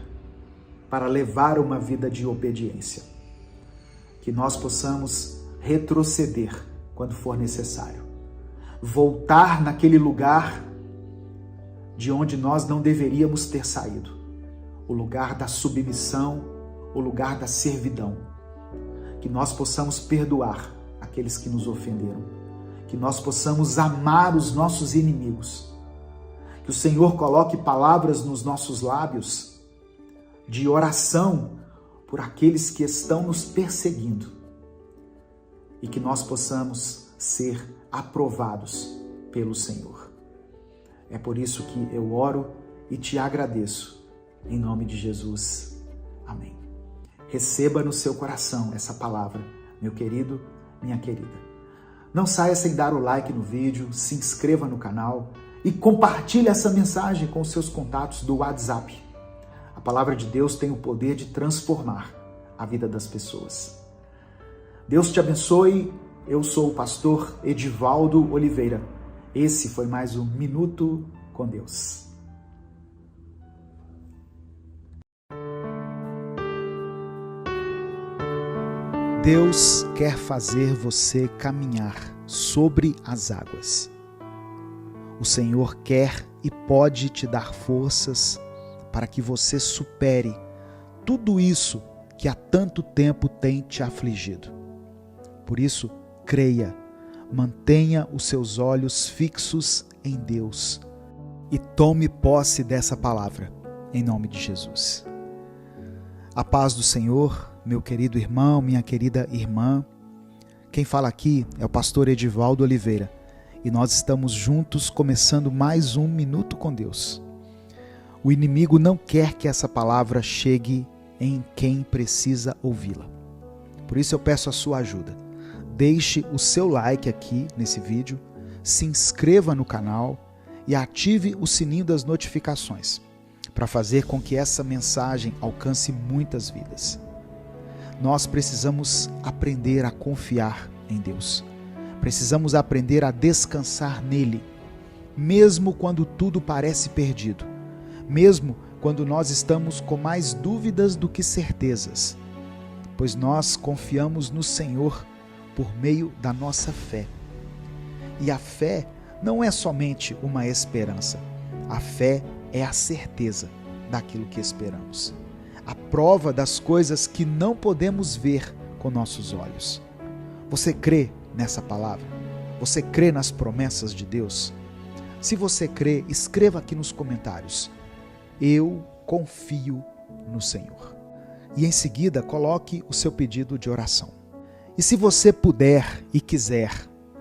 para levar uma vida de obediência. Que nós possamos retroceder quando for necessário. Voltar naquele lugar de onde nós não deveríamos ter saído. O lugar da submissão, o lugar da servidão. Que nós possamos perdoar aqueles que nos ofenderam. Que nós possamos amar os nossos inimigos. Que o Senhor coloque palavras nos nossos lábios de oração por aqueles que estão nos perseguindo. E que nós possamos ser aprovados pelo Senhor. É por isso que eu oro e te agradeço. Em nome de Jesus. Amém. Receba no seu coração essa palavra, meu querido, minha querida. Não saia sem dar o like no vídeo, se inscreva no canal e compartilhe essa mensagem com seus contatos do WhatsApp. A palavra de Deus tem o poder de transformar a vida das pessoas. Deus te abençoe. Eu sou o pastor Edivaldo Oliveira. Esse foi mais um Minuto com Deus. Deus quer fazer você caminhar sobre as águas. O Senhor quer e pode te dar forças para que você supere tudo isso que há tanto tempo tem te afligido. Por isso, creia, mantenha os seus olhos fixos em Deus e tome posse dessa palavra, em nome de Jesus. A paz do Senhor, meu querido irmão, minha querida irmã. Quem fala aqui é o pastor Edivaldo Oliveira e nós estamos juntos começando mais um Minuto com Deus. O inimigo não quer que essa palavra chegue em quem precisa ouvi-la. Por isso eu peço a sua ajuda. Deixe o seu like aqui nesse vídeo, se inscreva no canal e ative o sininho das notificações para fazer com que essa mensagem alcance muitas vidas. Nós precisamos aprender a confiar em Deus. Precisamos aprender a descansar nele, mesmo quando tudo parece perdido, mesmo quando nós estamos com mais dúvidas do que certezas, pois nós confiamos no Senhor por meio da nossa fé. E a fé não é somente uma esperança, a fé é a certeza daquilo que esperamos. a prova das coisas que não podemos ver com nossos olhos. Você crê nessa palavra? Você crê nas promessas de Deus? Se você crê, escreva aqui nos comentários: eu confio no Senhor. E em seguida, coloque o seu pedido de oração. E se você puder e quiser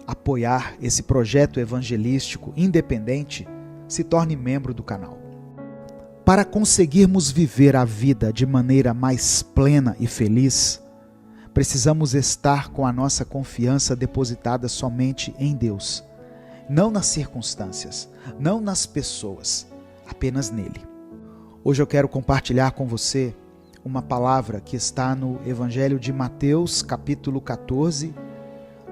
apoiar esse projeto evangelístico independente, se torne membro do canal. Para conseguirmos viver a vida de maneira mais plena e feliz, precisamos estar com a nossa confiança depositada somente em Deus, não nas circunstâncias, não nas pessoas, apenas nele. Hoje eu quero compartilhar com você uma palavra que está no Evangelho de Mateus, capítulo 14,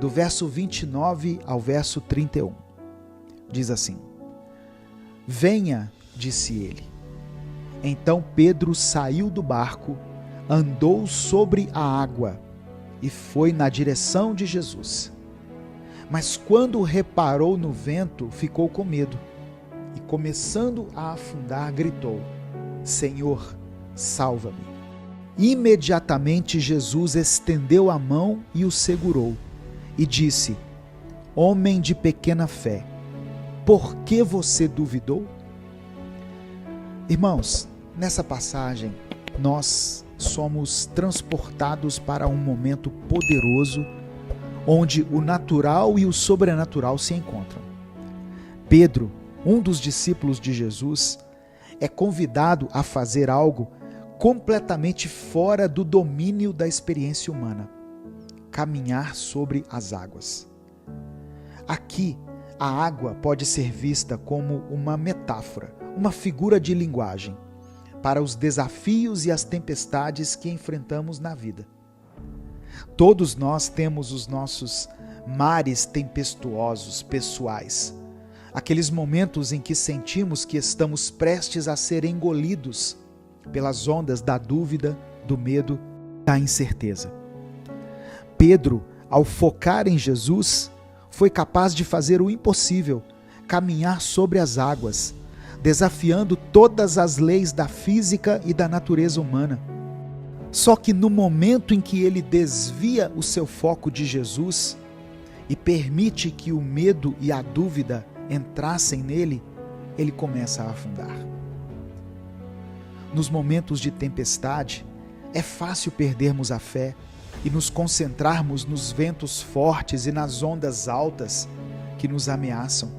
do verso 29 ao verso 31. Diz assim: Venha, disse ele. Então Pedro saiu do barco, andou sobre a água e foi na direção de Jesus. Mas quando reparou no vento, ficou com medo e, começando a afundar, gritou: Senhor, salva-me. Imediatamente Jesus estendeu a mão e o segurou e disse: Homem de pequena fé, por que você duvidou? Irmãos, nessa passagem, nós somos transportados para um momento poderoso, onde o natural e o sobrenatural se encontram. Pedro, um dos discípulos de Jesus, é convidado a fazer algo completamente fora do domínio da experiência humana: caminhar sobre as águas. Aqui, a água pode ser vista como uma metáfora, uma figura de linguagem para os desafios e as tempestades que enfrentamos na vida. Todos nós temos os nossos mares tempestuosos pessoais, aqueles momentos em que sentimos que estamos prestes a ser engolidos pelas ondas da dúvida, do medo, da incerteza. Pedro, ao focar em Jesus, foi capaz de fazer o impossível, caminhar sobre as águas, desafiando todas as leis da física e da natureza humana. Só que no momento em que ele desvia o seu foco de Jesus e permite que o medo e a dúvida entrassem nele, ele começa a afundar. Nos momentos de tempestade, é fácil perdermos a fé e nos concentrarmos nos ventos fortes e nas ondas altas que nos ameaçam.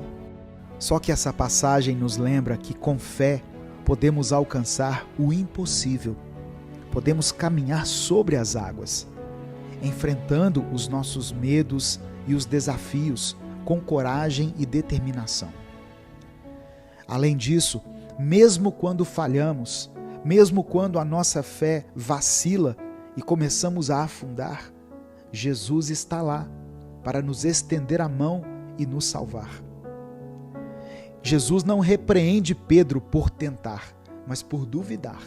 Só que essa passagem nos lembra que com fé podemos alcançar o impossível. Podemos caminhar sobre as águas, enfrentando os nossos medos e os desafios com coragem e determinação. Além disso, mesmo quando falhamos, mesmo quando a nossa fé vacila e começamos a afundar, Jesus está lá para nos estender a mão e nos salvar. Jesus não repreende Pedro por tentar, mas por duvidar.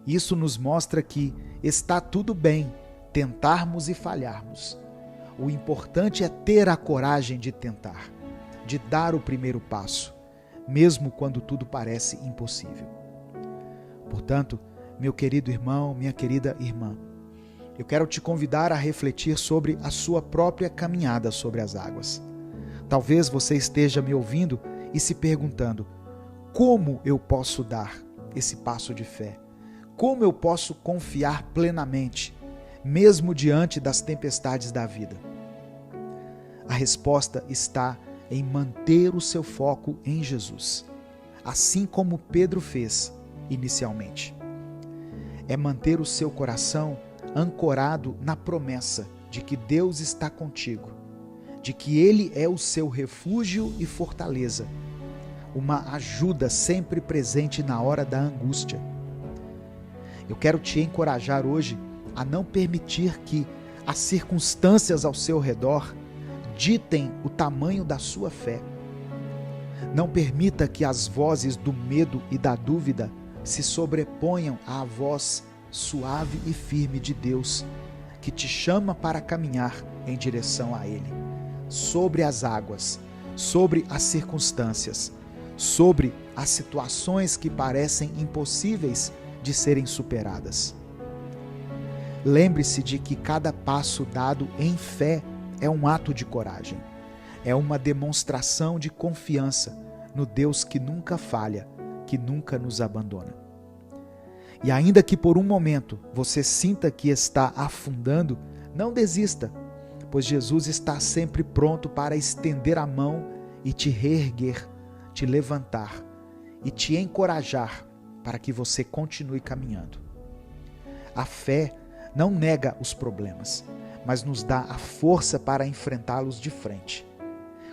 Isso nos mostra que está tudo bem tentarmos e falharmos. O importante é ter a coragem de tentar, de dar o primeiro passo, mesmo quando tudo parece impossível. Portanto, meu querido irmão, minha querida irmã, eu quero te convidar a refletir sobre a sua própria caminhada sobre as águas. Talvez você esteja me ouvindo e se perguntando: como eu posso dar esse passo de fé? Como eu posso confiar plenamente, mesmo diante das tempestades da vida? A resposta está em manter o seu foco em Jesus, assim como Pedro fez inicialmente. É manter o seu coração ancorado na promessa de que Deus está contigo, de que Ele é o seu refúgio e fortaleza, uma ajuda sempre presente na hora da angústia. Eu quero te encorajar hoje a não permitir que as circunstâncias ao seu redor ditem o tamanho da sua fé. Não permita que as vozes do medo e da dúvida se sobreponham à voz suave e firme de Deus, que te chama para caminhar em direção a Ele, sobre as águas, sobre as circunstâncias, sobre as situações que parecem impossíveis de serem superadas. Lembre-se de que cada passo dado em fé é um ato de coragem, é uma demonstração de confiança no Deus que nunca falha, que nunca nos abandona. E ainda que por um momento você sinta que está afundando, não desista, pois Jesus está sempre pronto para estender a mão e te reerguer, te levantar e te encorajar para que você continue caminhando. A fé não nega os problemas, mas nos dá a força para enfrentá-los de frente,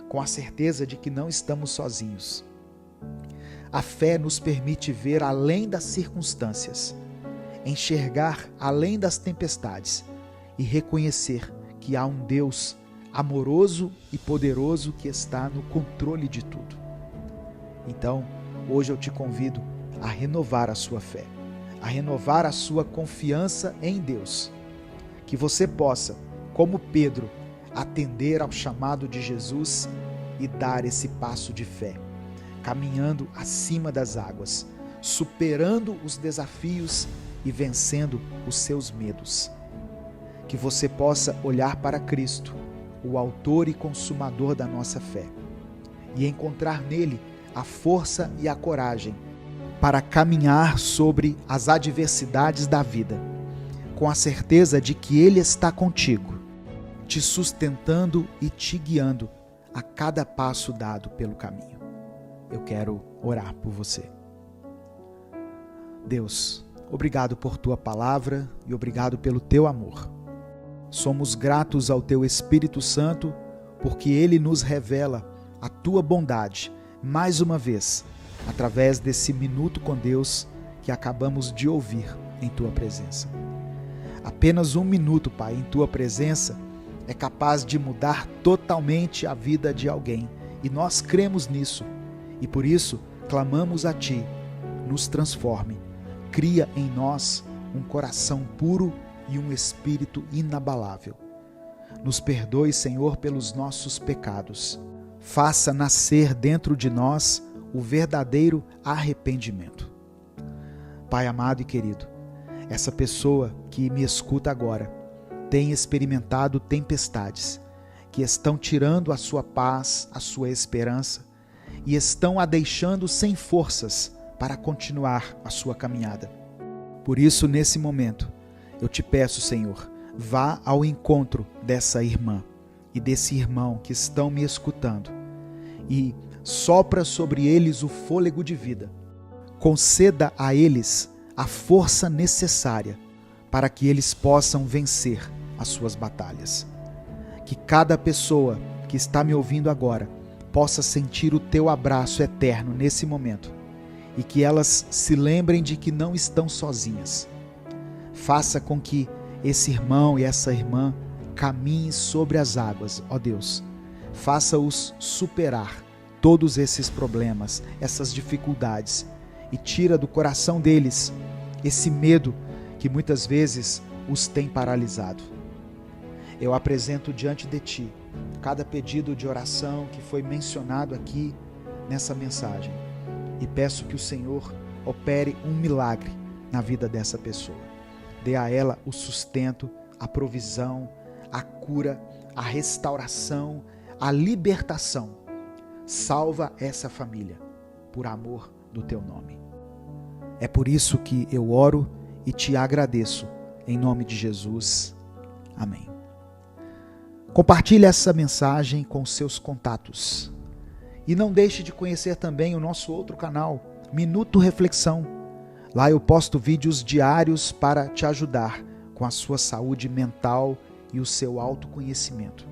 com a certeza de que não estamos sozinhos. A fé nos permite ver além das circunstâncias, enxergar além das tempestades e reconhecer que há um Deus amoroso e poderoso que está no controle de tudo. Então, hoje eu te convido a renovar a sua fé, a renovar a sua confiança em Deus, que você possa, como Pedro, atender ao chamado de Jesus e dar esse passo de fé, caminhando acima das águas, superando os desafios e vencendo os seus medos. Que você possa olhar para Cristo, o autor e consumador da nossa fé, e encontrar nele a força e a coragem para caminhar sobre as adversidades da vida, com a certeza de que Ele está contigo, te sustentando e te guiando a cada passo dado pelo caminho. Eu quero orar por você. Deus, obrigado por Tua palavra e obrigado pelo Teu amor. Somos gratos ao Teu Espírito Santo porque Ele nos revela a Tua bondade, mais uma vez, através desse minuto com Deus que acabamos de ouvir em Tua presença. Apenas um minuto, Pai, em Tua presença é capaz de mudar totalmente a vida de alguém, e nós cremos nisso, e por isso clamamos a Ti, nos transforme, cria em nós um coração puro e um espírito inabalável. Nos perdoe, Senhor, pelos nossos pecados. Faça nascer dentro de nós o verdadeiro arrependimento. Pai amado e querido, essa pessoa que me escuta agora tem experimentado tempestades que estão tirando a sua paz, a sua esperança e estão a deixando sem forças para continuar a sua caminhada. Por isso, nesse momento, eu te peço, Senhor, vá ao encontro dessa irmã e desse irmão que estão me escutando e sopra sobre eles o fôlego de vida. Conceda a eles a força necessária para que eles possam vencer as suas batalhas. Que cada pessoa que está me ouvindo agora possa sentir o teu abraço eterno nesse momento e que elas se lembrem de que não estão sozinhas. Faça com que esse irmão e essa irmã caminhem sobre as águas, ó Deus. Faça-os superar todos esses problemas, essas dificuldades, e tira do coração deles esse medo que muitas vezes os tem paralisado. Eu apresento diante de Ti cada pedido de oração que foi mencionado aqui nessa mensagem e peço que o Senhor opere um milagre na vida dessa pessoa. Dê a ela o sustento, a provisão, a cura, a restauração, a libertação. Salva essa família, por amor do Teu nome. É por isso que eu oro e te agradeço, em nome de Jesus. Amém. Compartilhe essa mensagem com seus contatos. E não deixe de conhecer também o nosso outro canal, Minuto Reflexão. Lá eu posto vídeos diários para te ajudar com a sua saúde mental e o seu autoconhecimento.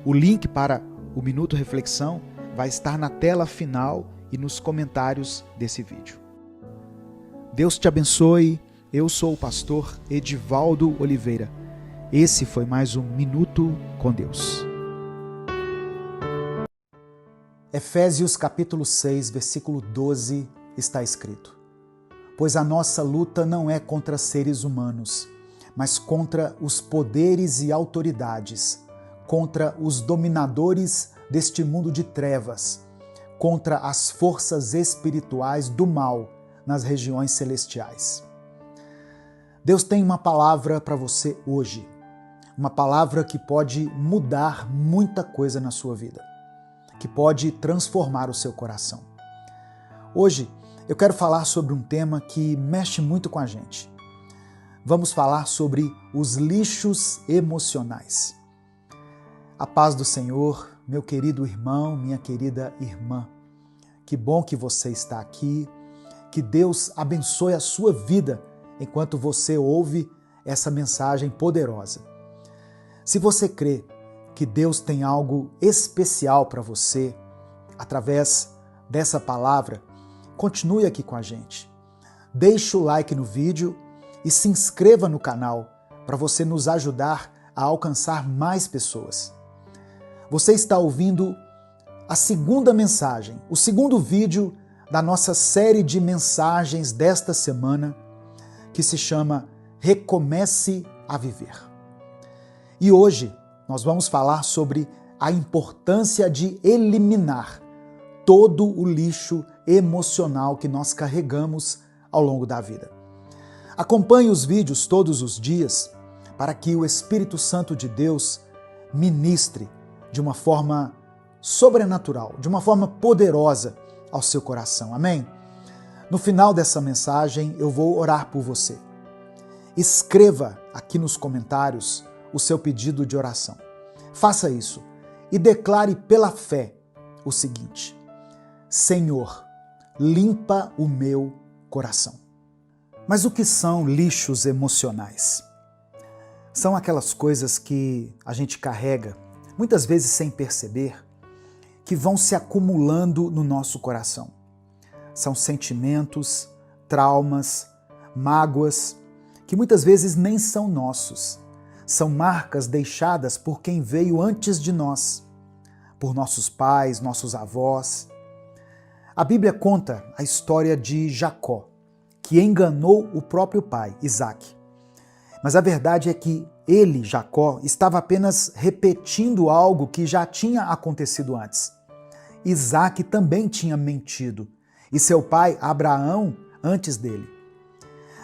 O link para o Minuto Reflexão vai estar na tela final e nos comentários desse vídeo. Deus te abençoe. Eu sou o pastor Edivaldo Oliveira. Esse foi mais um Minuto com Deus. Efésios capítulo 6, versículo 12, está escrito: Pois a nossa luta não é contra seres humanos, mas contra os poderes e autoridades, contra os dominadores deste mundo de trevas, contra as forças espirituais do mal nas regiões celestiais. Deus tem uma palavra para você hoje, uma palavra que pode mudar muita coisa na sua vida, que pode transformar o seu coração. Hoje eu quero falar sobre um tema que mexe muito com a gente. Vamos falar sobre os lixos emocionais. A paz do Senhor, meu querido irmão, minha querida irmã. Que bom que você está aqui, que Deus abençoe a sua vida enquanto você ouve essa mensagem poderosa. Se você crê que Deus tem algo especial para você através dessa palavra, continue aqui com a gente. Deixe o like no vídeo e se inscreva no canal para você nos ajudar a alcançar mais pessoas. Você está ouvindo a segunda mensagem, o segundo vídeo da nossa série de mensagens desta semana, que se chama Recomece a Viver. E hoje nós vamos falar sobre a importância de eliminar todo o lixo emocional que nós carregamos ao longo da vida. Acompanhe os vídeos todos os dias para que o Espírito Santo de Deus ministre de uma forma sobrenatural, de uma forma poderosa ao seu coração. Amém? No final dessa mensagem, eu vou orar por você. Escreva aqui nos comentários o seu pedido de oração. Faça isso e declare pela fé o seguinte: Senhor, limpa o meu coração. Mas o que são lixos emocionais? São aquelas coisas que a gente carrega, muitas vezes sem perceber, que vão se acumulando no nosso coração. São sentimentos, traumas, mágoas, que muitas vezes nem são nossos. São marcas deixadas por quem veio antes de nós, por nossos pais, nossos avós. A Bíblia conta a história de Jacó, que enganou o próprio pai, Isaque. Mas a verdade é que ele, Jacó, estava apenas repetindo algo que já tinha acontecido antes. Isaque também tinha mentido, e seu pai, Abraão, antes dele.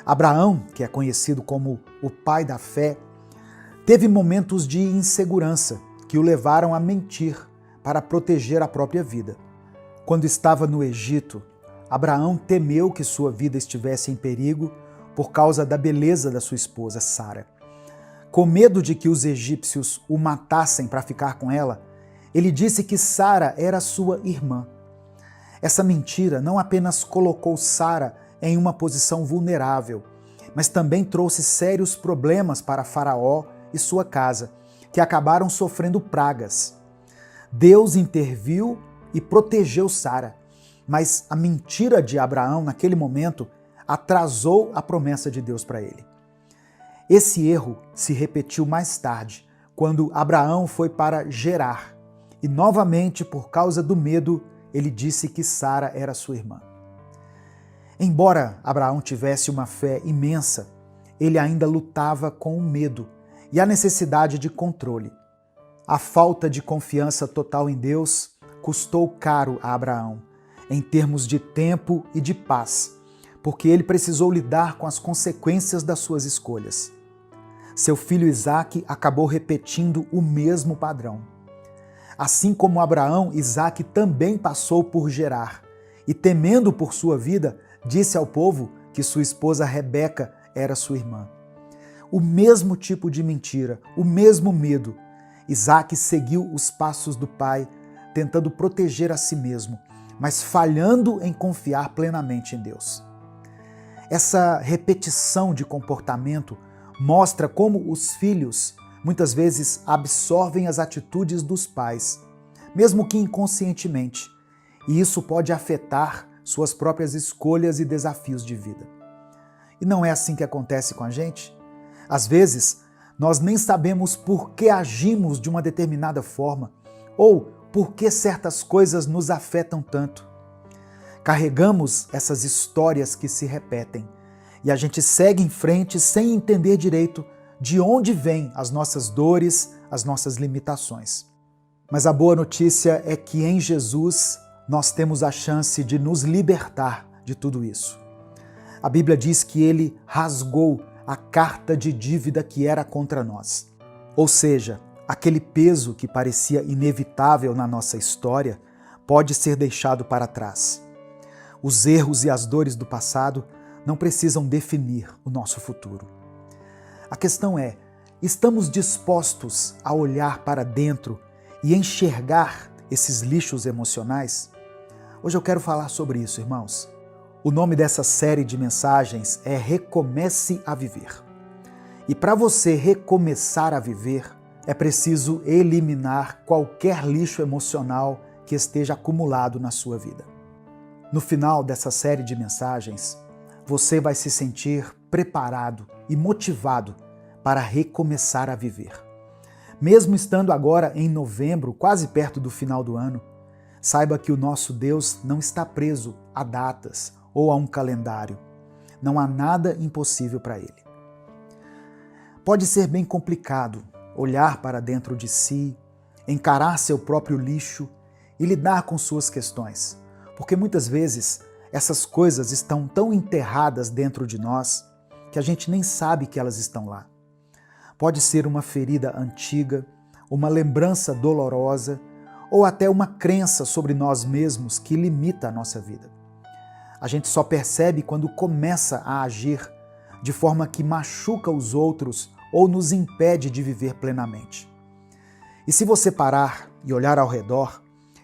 Abraão, que é conhecido como o pai da fé, teve momentos de insegurança que o levaram a mentir para proteger a própria vida. Quando estava no Egito, Abraão temeu que sua vida estivesse em perigo por causa da beleza da sua esposa, Sara. Com medo de que os egípcios o matassem para ficar com ela, ele disse que Sara era sua irmã. Essa mentira não apenas colocou Sara em uma posição vulnerável, mas também trouxe sérios problemas para Faraó e sua casa, que acabaram sofrendo pragas. Deus interviu e protegeu Sara, mas a mentira de Abraão naquele momento atrasou a promessa de Deus para ele. Esse erro se repetiu mais tarde, quando Abraão foi para Gerar, e novamente, por causa do medo, ele disse que Sara era sua irmã. Embora Abraão tivesse uma fé imensa, ele ainda lutava com o medo e a necessidade de controle. A falta de confiança total em Deus custou caro a Abraão, em termos de tempo e de paz, porque ele precisou lidar com as consequências das suas escolhas. Seu filho Isaque acabou repetindo o mesmo padrão. Assim como Abraão, Isaque também passou por Gerar e, temendo por sua vida, disse ao povo que sua esposa Rebeca era sua irmã. O mesmo tipo de mentira, o mesmo medo. Isaque seguiu os passos do pai, tentando proteger a si mesmo, mas falhando em confiar plenamente em Deus. Essa repetição de comportamento mostra como os filhos muitas vezes absorvem as atitudes dos pais, mesmo que inconscientemente, e isso pode afetar suas próprias escolhas e desafios de vida. E não é assim que acontece com a gente? Às vezes, nós nem sabemos por que agimos de uma determinada forma ou por que certas coisas nos afetam tanto. Carregamos essas histórias que se repetem e a gente segue em frente sem entender direito de onde vêm as nossas dores, as nossas limitações. Mas a boa notícia é que em Jesus nós temos a chance de nos libertar de tudo isso. A Bíblia diz que ele rasgou a carta de dívida que era contra nós. Ou seja, aquele peso que parecia inevitável na nossa história pode ser deixado para trás. Os erros e as dores do passado não precisam definir o nosso futuro. A questão é, estamos dispostos a olhar para dentro e enxergar esses lixos emocionais? Hoje eu quero falar sobre isso, irmãos. O nome dessa série de mensagens é Recomece a Viver. E para você recomeçar a viver, é preciso eliminar qualquer lixo emocional que esteja acumulado na sua vida. No final dessa série de mensagens, você vai se sentir preparado e motivado para recomeçar a viver. Mesmo estando agora em novembro, quase perto do final do ano, saiba que o nosso Deus não está preso a datas ou a um calendário. Não há nada impossível para Ele. Pode ser bem complicado olhar para dentro de si, encarar seu próprio lixo e lidar com suas questões, porque muitas vezes essas coisas estão tão enterradas dentro de nós que a gente nem sabe que elas estão lá. Pode ser uma ferida antiga, uma lembrança dolorosa ou até uma crença sobre nós mesmos que limita a nossa vida. A gente só percebe quando começa a agir de forma que machuca os outros ou nos impede de viver plenamente. E se você parar e olhar ao redor,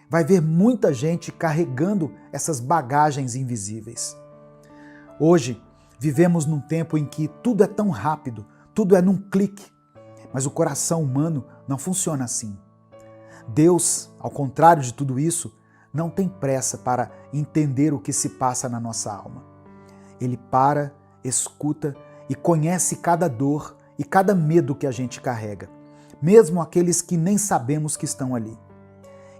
vai ver muita gente carregando essas bagagens invisíveis. Hoje, vivemos num tempo em que tudo é tão rápido, tudo é num clique, mas o coração humano não funciona assim. Deus, ao contrário de tudo isso, não tem pressa para entender o que se passa na nossa alma. Ele para, escuta e conhece cada dor e cada medo que a gente carrega, mesmo aqueles que nem sabemos que estão ali.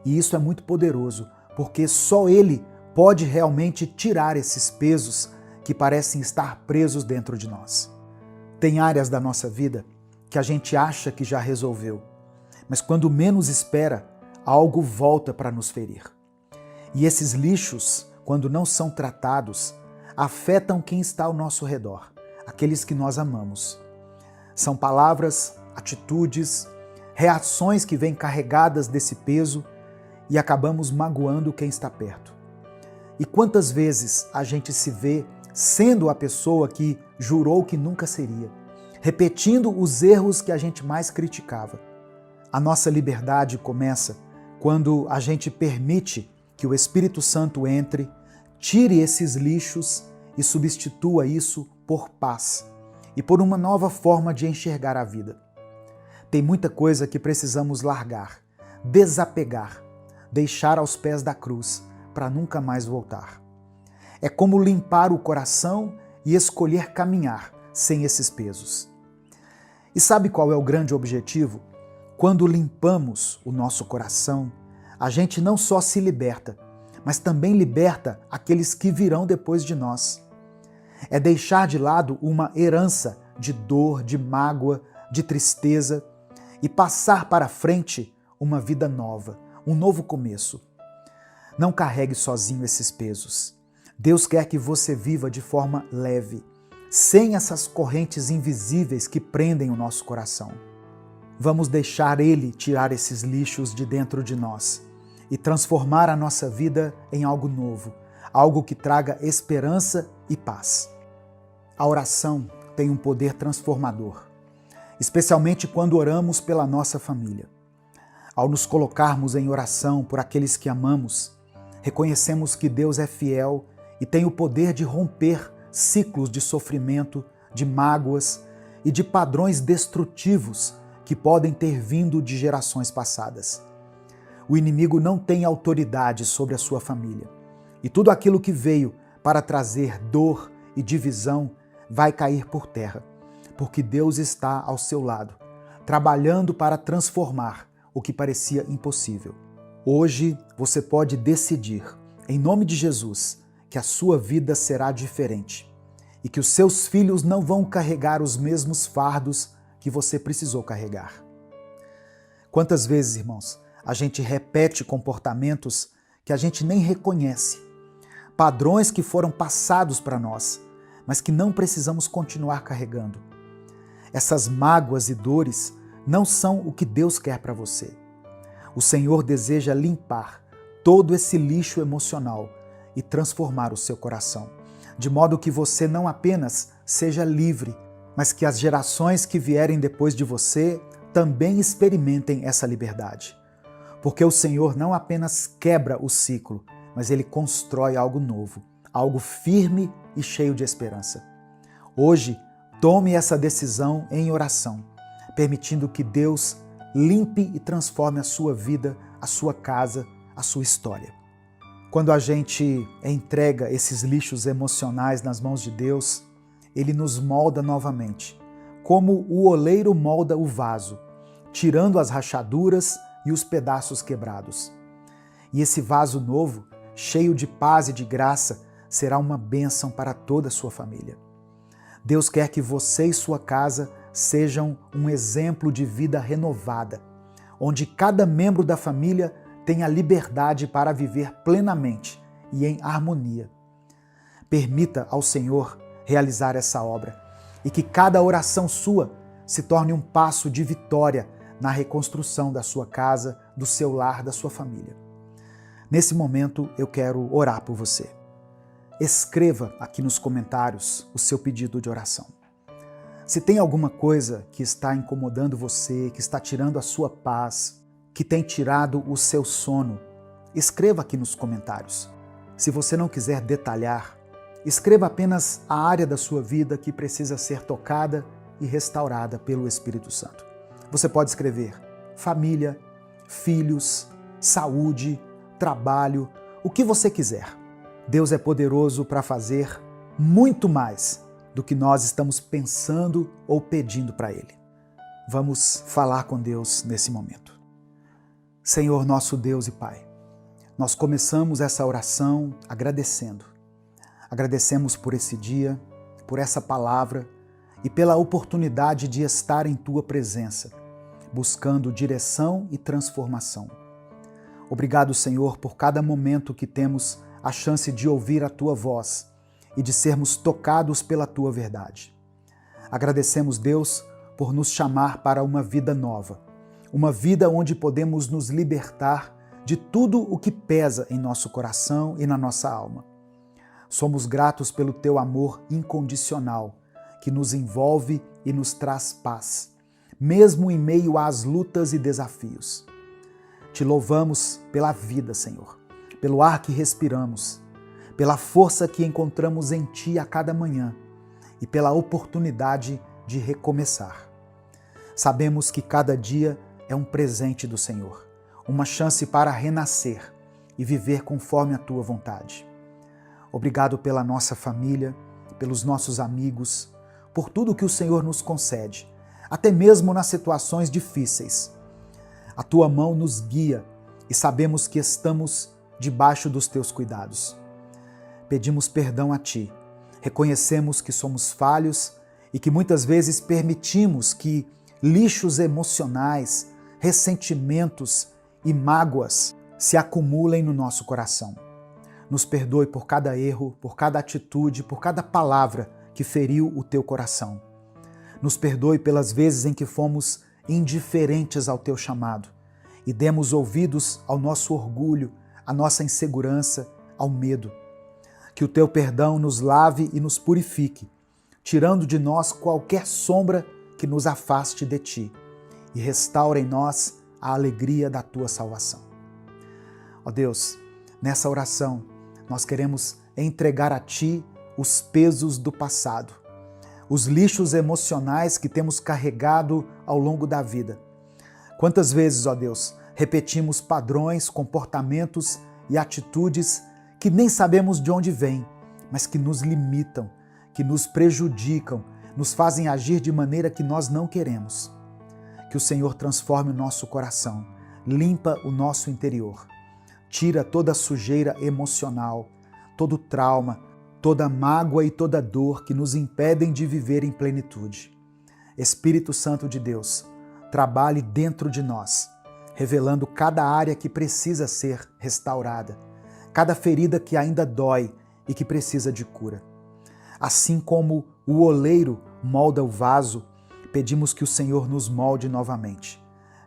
E isso é muito poderoso, porque só Ele pode realmente tirar esses pesos que parecem estar presos dentro de nós. Tem áreas da nossa vida que a gente acha que já resolveu, mas quando menos espera, algo volta para nos ferir. E esses lixos, quando não são tratados, afetam quem está ao nosso redor, aqueles que nós amamos. São palavras, atitudes, reações que vêm carregadas desse peso e acabamos magoando quem está perto. E quantas vezes a gente se vê sendo a pessoa que jurou que nunca seria, repetindo os erros que a gente mais criticava. A nossa liberdade começa quando a gente permite que o Espírito Santo entre, tire esses lixos e substitua isso por paz e por uma nova forma de enxergar a vida. Tem muita coisa que precisamos largar, desapegar, deixar aos pés da cruz para nunca mais voltar. É como limpar o coração e escolher caminhar sem esses pesos. E sabe qual é o grande objetivo? Quando limpamos o nosso coração, a gente não só se liberta, mas também liberta aqueles que virão depois de nós. É deixar de lado uma herança de dor, de mágoa, de tristeza e passar para frente uma vida nova, um novo começo. Não carregue sozinho esses pesos. Deus quer que você viva de forma leve, sem essas correntes invisíveis que prendem o nosso coração. Vamos deixar Ele tirar esses lixos de dentro de nós e transformar a nossa vida em algo novo, algo que traga esperança e paz. A oração tem um poder transformador, especialmente quando oramos pela nossa família. Ao nos colocarmos em oração por aqueles que amamos, reconhecemos que Deus é fiel e tem o poder de romper ciclos de sofrimento, de mágoas e de padrões destrutivos que podem ter vindo de gerações passadas. O inimigo não tem autoridade sobre a sua família. E tudo aquilo que veio para trazer dor e divisão vai cair por terra, porque Deus está ao seu lado, trabalhando para transformar o que parecia impossível. Hoje você pode decidir, em nome de Jesus, que a sua vida será diferente e que os seus filhos não vão carregar os mesmos fardos que você precisou carregar. Quantas vezes, irmãos, a gente repete comportamentos que a gente nem reconhece, padrões que foram passados para nós, mas que não precisamos continuar carregando. Essas mágoas e dores não são o que Deus quer para você. O Senhor deseja limpar todo esse lixo emocional e transformar o seu coração, de modo que você não apenas seja livre, mas que as gerações que vierem depois de você também experimentem essa liberdade. Porque o Senhor não apenas quebra o ciclo, mas Ele constrói algo novo, algo firme e cheio de esperança. Hoje, tome essa decisão em oração, permitindo que Deus limpe e transforme a sua vida, a sua casa, a sua história. Quando a gente entrega esses lixos emocionais nas mãos de Deus, Ele nos molda novamente, como o oleiro molda o vaso, tirando as rachaduras e os pedaços quebrados. E esse vaso novo, cheio de paz e de graça, será uma bênção para toda a sua família. Deus quer que você e sua casa sejam um exemplo de vida renovada, onde cada membro da família tenha liberdade para viver plenamente e em harmonia. Permita ao Senhor realizar essa obra e que cada oração sua se torne um passo de vitória na reconstrução da sua casa, do seu lar, da sua família. Nesse momento, eu quero orar por você. Escreva aqui nos comentários o seu pedido de oração. Se tem alguma coisa que está incomodando você, que está tirando a sua paz, que tem tirado o seu sono, escreva aqui nos comentários. Se você não quiser detalhar, escreva apenas a área da sua vida que precisa ser tocada e restaurada pelo Espírito Santo. Você pode escrever família, filhos, saúde, trabalho, o que você quiser. Deus é poderoso para fazer muito mais do que nós estamos pensando ou pedindo para Ele. Vamos falar com Deus nesse momento. Senhor, nosso Deus e Pai, nós começamos essa oração agradecendo. Agradecemos por esse dia, por essa palavra e pela oportunidade de estar em Tua presença, buscando direção e transformação. Obrigado, Senhor, por cada momento que temos a chance de ouvir a Tua voz e de sermos tocados pela Tua verdade. Agradecemos, Deus, por nos chamar para uma vida nova, uma vida onde podemos nos libertar de tudo o que pesa em nosso coração e na nossa alma. Somos gratos pelo Teu amor incondicional, que nos envolve e nos traz paz, mesmo em meio às lutas e desafios. Te louvamos pela vida, Senhor, pelo ar que respiramos, pela força que encontramos em Ti a cada manhã e pela oportunidade de recomeçar. Sabemos que cada dia é um presente do Senhor, uma chance para renascer e viver conforme a Tua vontade. Obrigado pela nossa família, pelos nossos amigos, por tudo que o Senhor nos concede, até mesmo nas situações difíceis. A Tua mão nos guia e sabemos que estamos debaixo dos Teus cuidados. Pedimos perdão a Ti, reconhecemos que somos falhos e que muitas vezes permitimos que lixos emocionais, ressentimentos e mágoas se acumulem no nosso coração. Nos perdoe por cada erro, por cada atitude, por cada palavra que feriu o Teu coração. Nos perdoe pelas vezes em que fomos indiferentes ao Teu chamado e demos ouvidos ao nosso orgulho, à nossa insegurança, ao medo. Que o Teu perdão nos lave e nos purifique, tirando de nós qualquer sombra que nos afaste de Ti e restaure em nós a alegria da Tua salvação. Ó Deus, nessa oração nós queremos entregar a Ti os pesos do passado, os lixos emocionais que temos carregado ao longo da vida. Quantas vezes, ó Deus, repetimos padrões, comportamentos e atitudes que nem sabemos de onde vêm, mas que nos limitam, que nos prejudicam, nos fazem agir de maneira que nós não queremos. Que o Senhor transforme o nosso coração, limpa o nosso interior, tira toda a sujeira emocional, todo trauma, toda mágoa e toda dor que nos impedem de viver em plenitude. Espírito Santo de Deus, trabalhe dentro de nós, revelando cada área que precisa ser restaurada, cada ferida que ainda dói e que precisa de cura. Assim como o oleiro molda o vaso, pedimos que o Senhor nos molde novamente.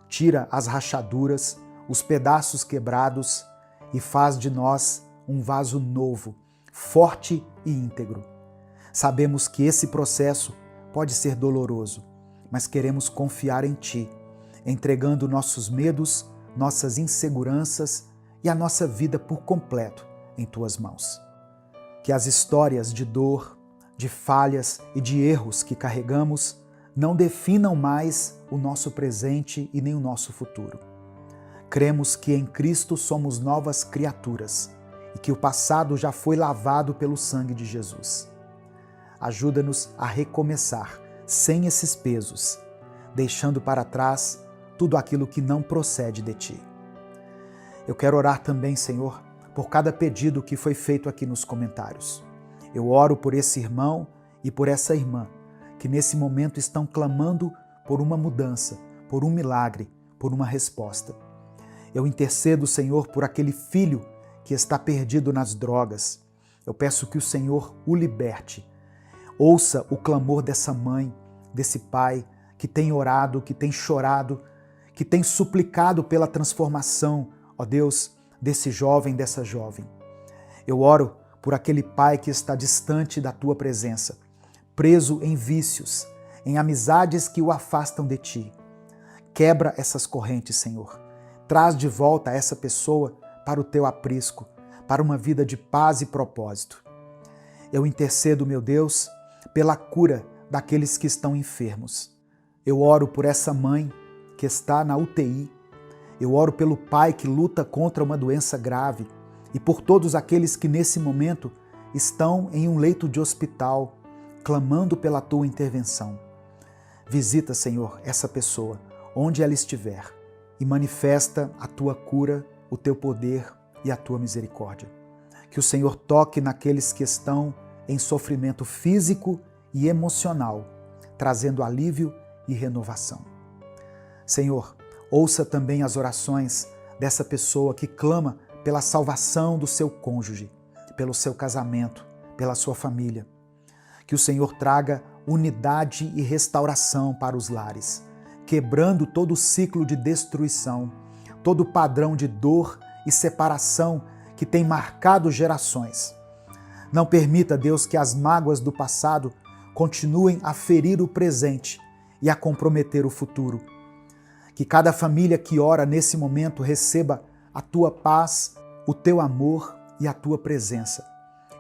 Tira as rachaduras, os pedaços quebrados e faz de nós um vaso novo, forte e íntegro. Sabemos que esse processo pode ser doloroso, mas queremos confiar em Ti, entregando nossos medos, nossas inseguranças e a nossa vida por completo em Tuas mãos. Que as histórias de dor, de falhas e de erros que carregamos não definam mais o nosso presente e nem o nosso futuro. Cremos que em Cristo somos novas criaturas e que o passado já foi lavado pelo sangue de Jesus. Ajuda-nos a recomeçar sem esses pesos, deixando para trás tudo aquilo que não procede de Ti. Eu quero orar também, Senhor, por cada pedido que foi feito aqui nos comentários. Eu oro por esse irmão e por essa irmã que nesse momento estão clamando por uma mudança, por um milagre, por uma resposta. Eu intercedo, Senhor, por aquele filho que está perdido nas drogas. Eu peço que o Senhor o liberte. Ouça o clamor dessa mãe, desse pai que tem orado, que tem chorado, que tem suplicado pela transformação, ó Deus, desse jovem, dessa jovem. Eu oro por aquele pai que está distante da Tua presença, preso em vícios, em amizades que o afastam de Ti. Quebra essas correntes, Senhor. Traz de volta essa pessoa para o Teu aprisco, para uma vida de paz e propósito. Eu intercedo, meu Deus, pela cura daqueles que estão enfermos. Eu oro por essa mãe que está na UTI. Eu oro pelo pai que luta contra uma doença grave e por todos aqueles que nesse momento estão em um leito de hospital, clamando pela Tua intervenção. Visita, Senhor, essa pessoa, onde ela estiver, e manifesta a Tua cura, o Teu poder e a Tua misericórdia. Que o Senhor toque naqueles que estão em sofrimento físico e emocional, trazendo alívio e renovação. Senhor, ouça também as orações dessa pessoa que clama pela salvação do seu cônjuge, pelo seu casamento, pela sua família. Que o Senhor traga unidade e restauração para os lares, quebrando todo o ciclo de destruição, todo o padrão de dor e separação que tem marcado gerações. Não permita, Deus, que as mágoas do passado continuem a ferir o presente e a comprometer o futuro. Que cada família que ora nesse momento receba a Tua paz, o Teu amor e a Tua presença.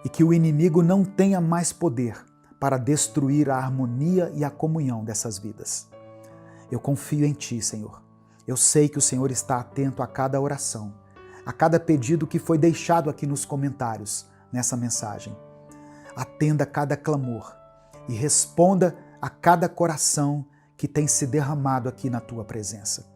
E que o inimigo não tenha mais poder para destruir a harmonia e a comunhão dessas vidas. Eu confio em Ti, Senhor. Eu sei que o Senhor está atento a cada oração, a cada pedido que foi deixado aqui nos comentários nessa mensagem. Atenda cada clamor e responda a cada coração que tem se derramado aqui na Tua presença.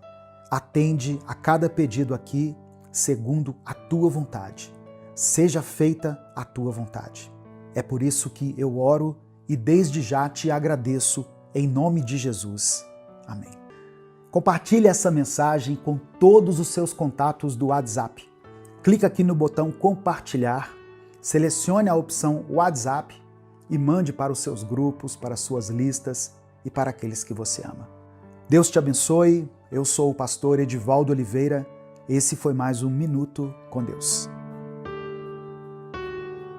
Atende a cada pedido aqui segundo a Tua vontade. Seja feita a Tua vontade. É por isso que eu oro e desde já Te agradeço em nome de Jesus. Amém. Compartilhe essa mensagem com todos os seus contatos do WhatsApp. Clique aqui no botão compartilhar, selecione a opção WhatsApp e mande para os seus grupos, para as suas listas e para aqueles que você ama. Deus te abençoe. Eu sou o pastor Edivaldo Oliveira. Esse foi mais um Minuto com Deus.